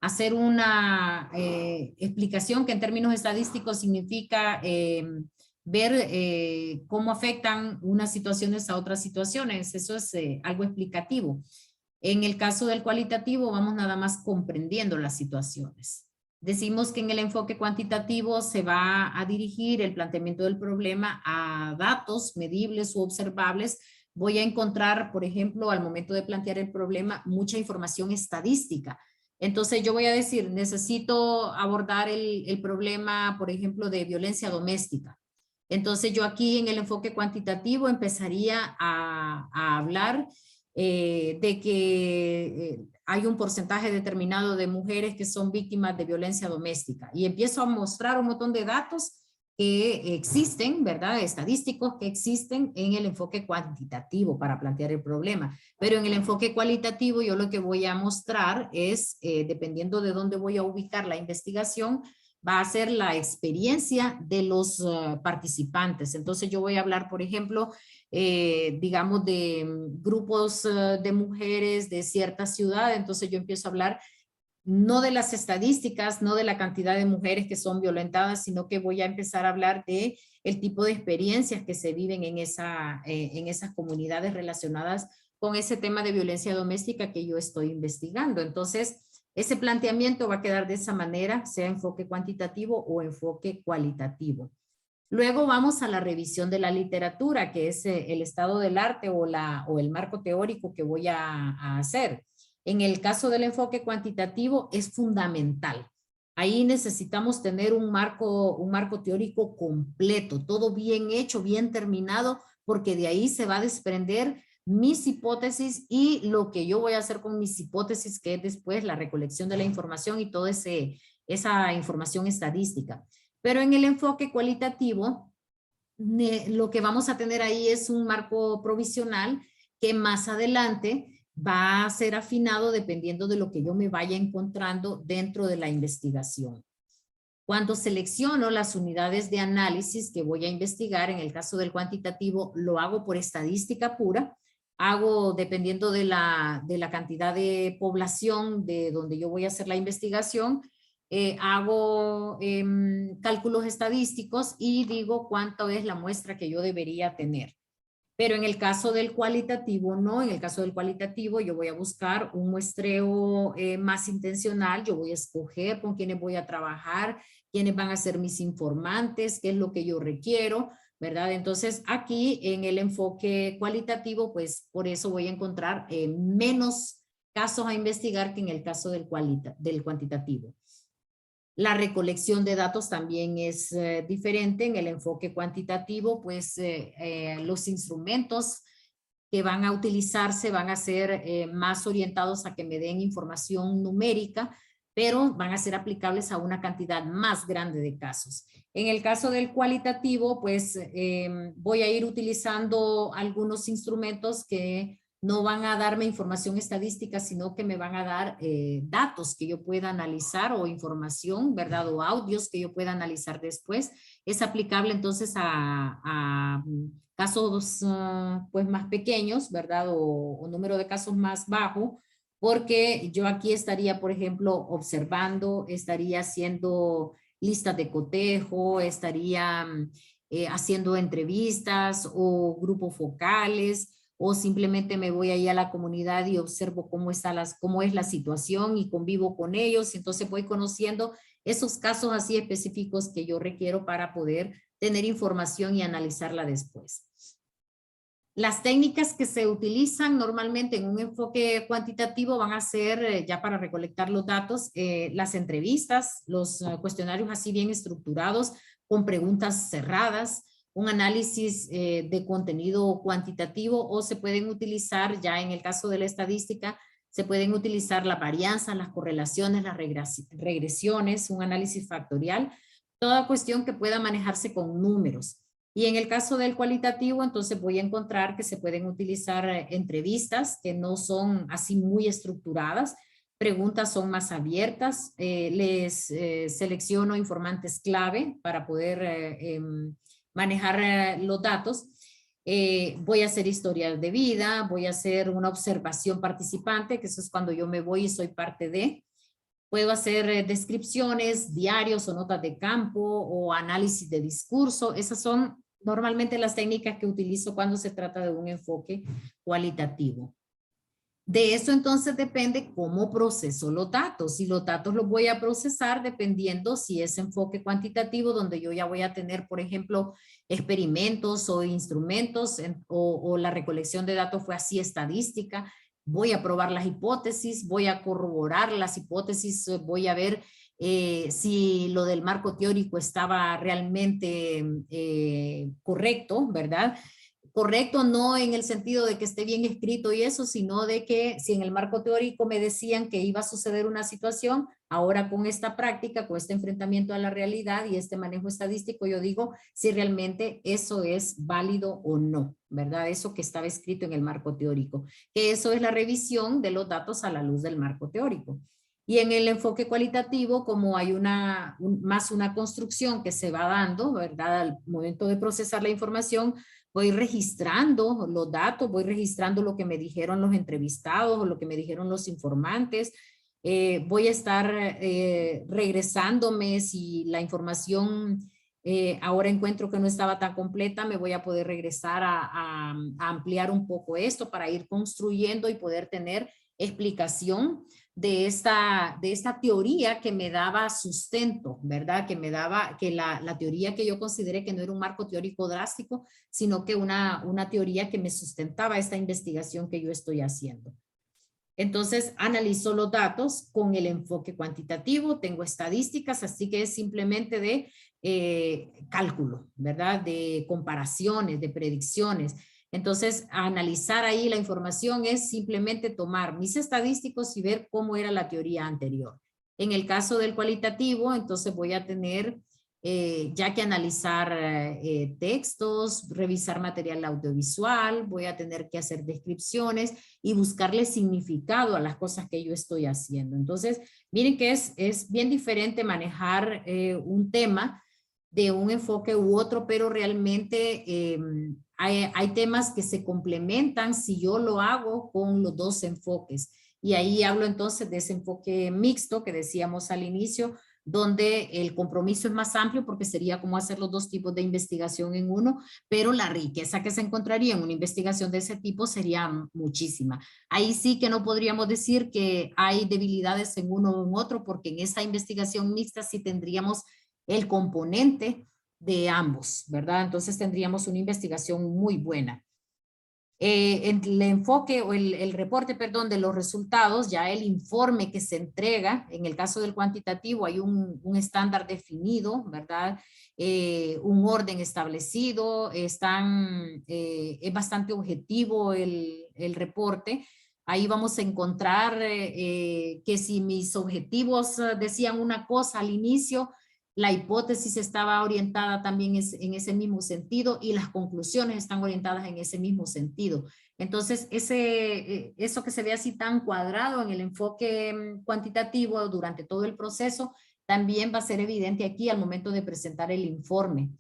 hacer una explicación que en términos estadísticos significa ver cómo afectan unas situaciones a otras situaciones. Eso es algo explicativo. En el caso del cualitativo vamos nada más comprendiendo las situaciones. Decimos que en el enfoque cuantitativo se va a dirigir el planteamiento del problema a datos medibles u observables. Voy a encontrar, por ejemplo, al momento de plantear el problema, mucha información estadística. Entonces yo voy a decir, necesito abordar el problema, por ejemplo, de violencia doméstica. Entonces yo aquí en el enfoque cuantitativo empezaría a hablar de que hay un porcentaje determinado de mujeres que son víctimas de violencia doméstica y empiezo a mostrar un montón de datos que existen, ¿verdad? Estadísticos que existen en el enfoque cuantitativo para plantear el problema. Pero en el enfoque cualitativo yo lo que voy a mostrar es, dependiendo de dónde voy a ubicar la investigación, va a ser la experiencia de los participantes. Entonces yo voy a hablar, por ejemplo, digamos de grupos de mujeres de cierta ciudad. Entonces yo empiezo a hablar no de las estadísticas, no de la cantidad de mujeres que son violentadas, sino que voy a empezar a hablar de el tipo de experiencias que se viven en esas comunidades relacionadas con ese tema de violencia doméstica que yo estoy investigando. Entonces, ese planteamiento va a quedar de esa manera, sea enfoque cuantitativo o enfoque cualitativo. Luego vamos a la revisión de la literatura, que es el estado del arte o el marco teórico que voy a hacer. En el caso del enfoque cuantitativo es fundamental. Ahí necesitamos tener un marco teórico completo, todo bien hecho, bien terminado, porque de ahí se va a desprender mis hipótesis y lo que yo voy a hacer con mis hipótesis, que es después la recolección de la información y toda esa información estadística. Pero en el enfoque cualitativo, lo que vamos a tener ahí es un marco provisional que más adelante va a ser afinado dependiendo de lo que yo me vaya encontrando dentro de la investigación. Cuando selecciono las unidades de análisis que voy a investigar, en el caso del cuantitativo, lo hago por estadística pura, hago dependiendo de la cantidad de población de donde yo voy a hacer la investigación, hago cálculos estadísticos y digo cuánto es la muestra que yo debería tener. Pero en el caso del cualitativo, no. En el caso del cualitativo, yo voy a buscar un muestreo más intencional. Yo voy a escoger con quiénes voy a trabajar, quiénes van a ser mis informantes, qué es lo que yo requiero, ¿verdad? Entonces, aquí en el enfoque cualitativo, pues por eso voy a encontrar menos casos a investigar que en el caso del cuantitativo. La recolección de datos también es diferente. En el enfoque cuantitativo, pues los instrumentos que van a utilizarse van a ser más orientados a que me den información numérica, pero van a ser aplicables a una cantidad más grande de casos. En el caso del cualitativo, pues voy a ir utilizando algunos instrumentos que no van a darme información estadística, sino que me van a dar datos que yo pueda analizar o información, ¿verdad? O audios que yo pueda analizar después. Es aplicable entonces a casos pues más pequeños, ¿verdad? O número de casos más bajo, porque yo aquí estaría, por ejemplo, observando, estaría haciendo listas de cotejo, estaría haciendo entrevistas o grupos focales, o simplemente me voy ahí a la comunidad y observo cómo es la situación y convivo con ellos. Entonces voy conociendo esos casos así específicos que yo requiero para poder tener información y analizarla después. Las técnicas que se utilizan normalmente en un enfoque cuantitativo van a ser, ya para recolectar los datos, las entrevistas, los cuestionarios así bien estructurados con preguntas cerradas, un análisis de contenido cuantitativo, o se pueden utilizar, ya en el caso de la estadística, se pueden utilizar las varianzas, las correlaciones, las regresiones, un análisis factorial, toda cuestión que pueda manejarse con números. Y en el caso del cualitativo, entonces voy a encontrar que se pueden utilizar entrevistas que no son así muy estructuradas, preguntas son más abiertas, les selecciono informantes clave para poder manejar los datos. Voy a hacer historias de vida, voy a hacer una observación participante, que eso es cuando yo me voy y soy parte de. Puedo hacer descripciones, diarios o notas de campo o análisis de discurso. Esas son normalmente las técnicas que utilizo cuando se trata de un enfoque cualitativo. De eso entonces depende cómo proceso los datos. Y los datos los voy a procesar dependiendo si es enfoque cuantitativo, donde yo ya voy a tener, por ejemplo, experimentos o instrumentos, o la recolección de datos fue así estadística. voy a probar las hipótesis, voy a corroborar las hipótesis, voy a ver si lo del marco teórico estaba realmente correcto, ¿verdad? Correcto no en el sentido de que esté bien escrito y eso, sino de que si en el marco teórico me decían que iba a suceder una situación, ahora con esta práctica, con este enfrentamiento a la realidad y este manejo estadístico, yo digo si realmente eso es válido o no, ¿verdad? Eso que estaba escrito en el marco teórico, que eso es la revisión de los datos a la luz del marco teórico. Y en el enfoque cualitativo, como hay más una construcción que se va dando, ¿verdad? Al momento de procesar la información, voy registrando los datos, voy registrando lo que me dijeron los entrevistados o lo que me dijeron los informantes. Voy a estar regresándome si la información ahora encuentro que no estaba tan completa, me voy a poder regresar a ampliar un poco esto para ir construyendo y poder tener explicación de esta teoría que me daba sustento, ¿verdad? Que me daba, que la teoría que yo consideré que no era un marco teórico drástico, sino que una teoría que me sustentaba esta investigación que yo estoy haciendo. Entonces, analizo los datos con el enfoque cuantitativo, tengo estadísticas, así que es simplemente de cálculo, ¿verdad? De comparaciones, de predicciones. Entonces, analizar ahí la información es simplemente tomar mis estadísticos y ver cómo era la teoría anterior. En el caso del cualitativo, entonces voy a tener ya que analizar textos, revisar material audiovisual, voy a tener que hacer descripciones y buscarle significado a las cosas que yo estoy haciendo. Entonces, miren que es bien diferente manejar un tema de un enfoque u otro, pero realmente hay temas que se complementan si yo lo hago con los dos enfoques. Y ahí hablo entonces de ese enfoque mixto que decíamos al inicio, donde el compromiso es más amplio porque sería como hacer los dos tipos de investigación en uno, pero la riqueza que se encontraría en una investigación de ese tipo sería muchísima. Ahí sí que no podríamos decir que hay debilidades en uno o en otro, porque en esta investigación mixta sí tendríamos el componente de ambos, ¿verdad? Entonces tendríamos una investigación muy buena. El enfoque o el reporte, perdón, de los resultados, ya el informe que se entrega, en el caso del cuantitativo hay un estándar definido, ¿verdad? Un orden establecido, es bastante objetivo el reporte. Ahí vamos a encontrar que si mis objetivos decían una cosa al inicio, la hipótesis estaba orientada también en ese mismo sentido y las conclusiones están orientadas en ese mismo sentido. Entonces, eso que se ve así tan cuadrado en el enfoque cuantitativo durante todo el proceso, también va a ser evidente aquí al momento de presentar el informe.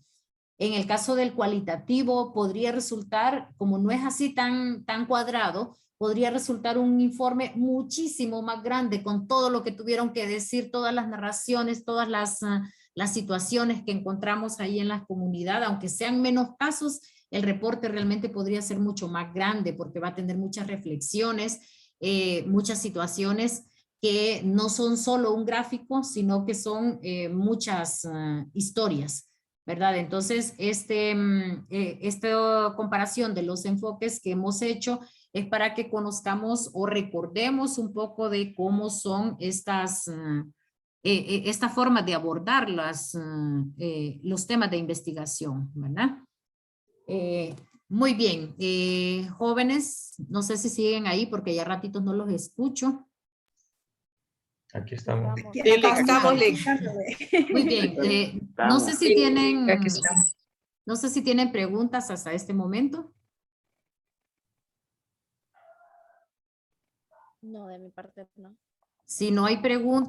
En el caso del cualitativo, podría resultar, como no es así tan cuadrado, podría resultar un informe muchísimo más grande con todo lo que tuvieron que decir, todas las narraciones, todas las situaciones que encontramos ahí en la comunidad, aunque sean menos casos, el reporte realmente podría ser mucho más grande porque va a tener muchas reflexiones, muchas situaciones que no son solo un gráfico, sino que son muchas historias, ¿verdad? Entonces, esta comparación de los enfoques que hemos hecho es para que conozcamos o recordemos un poco de cómo son esta forma de abordar los temas de investigación, ¿verdad? Muy bien. Jóvenes, no sé si siguen ahí porque ya ratitos no los escucho. Aquí estamos. Muy bien. No sé si tienen preguntas hasta este momento. No, de mi parte no. Si no hay preguntas,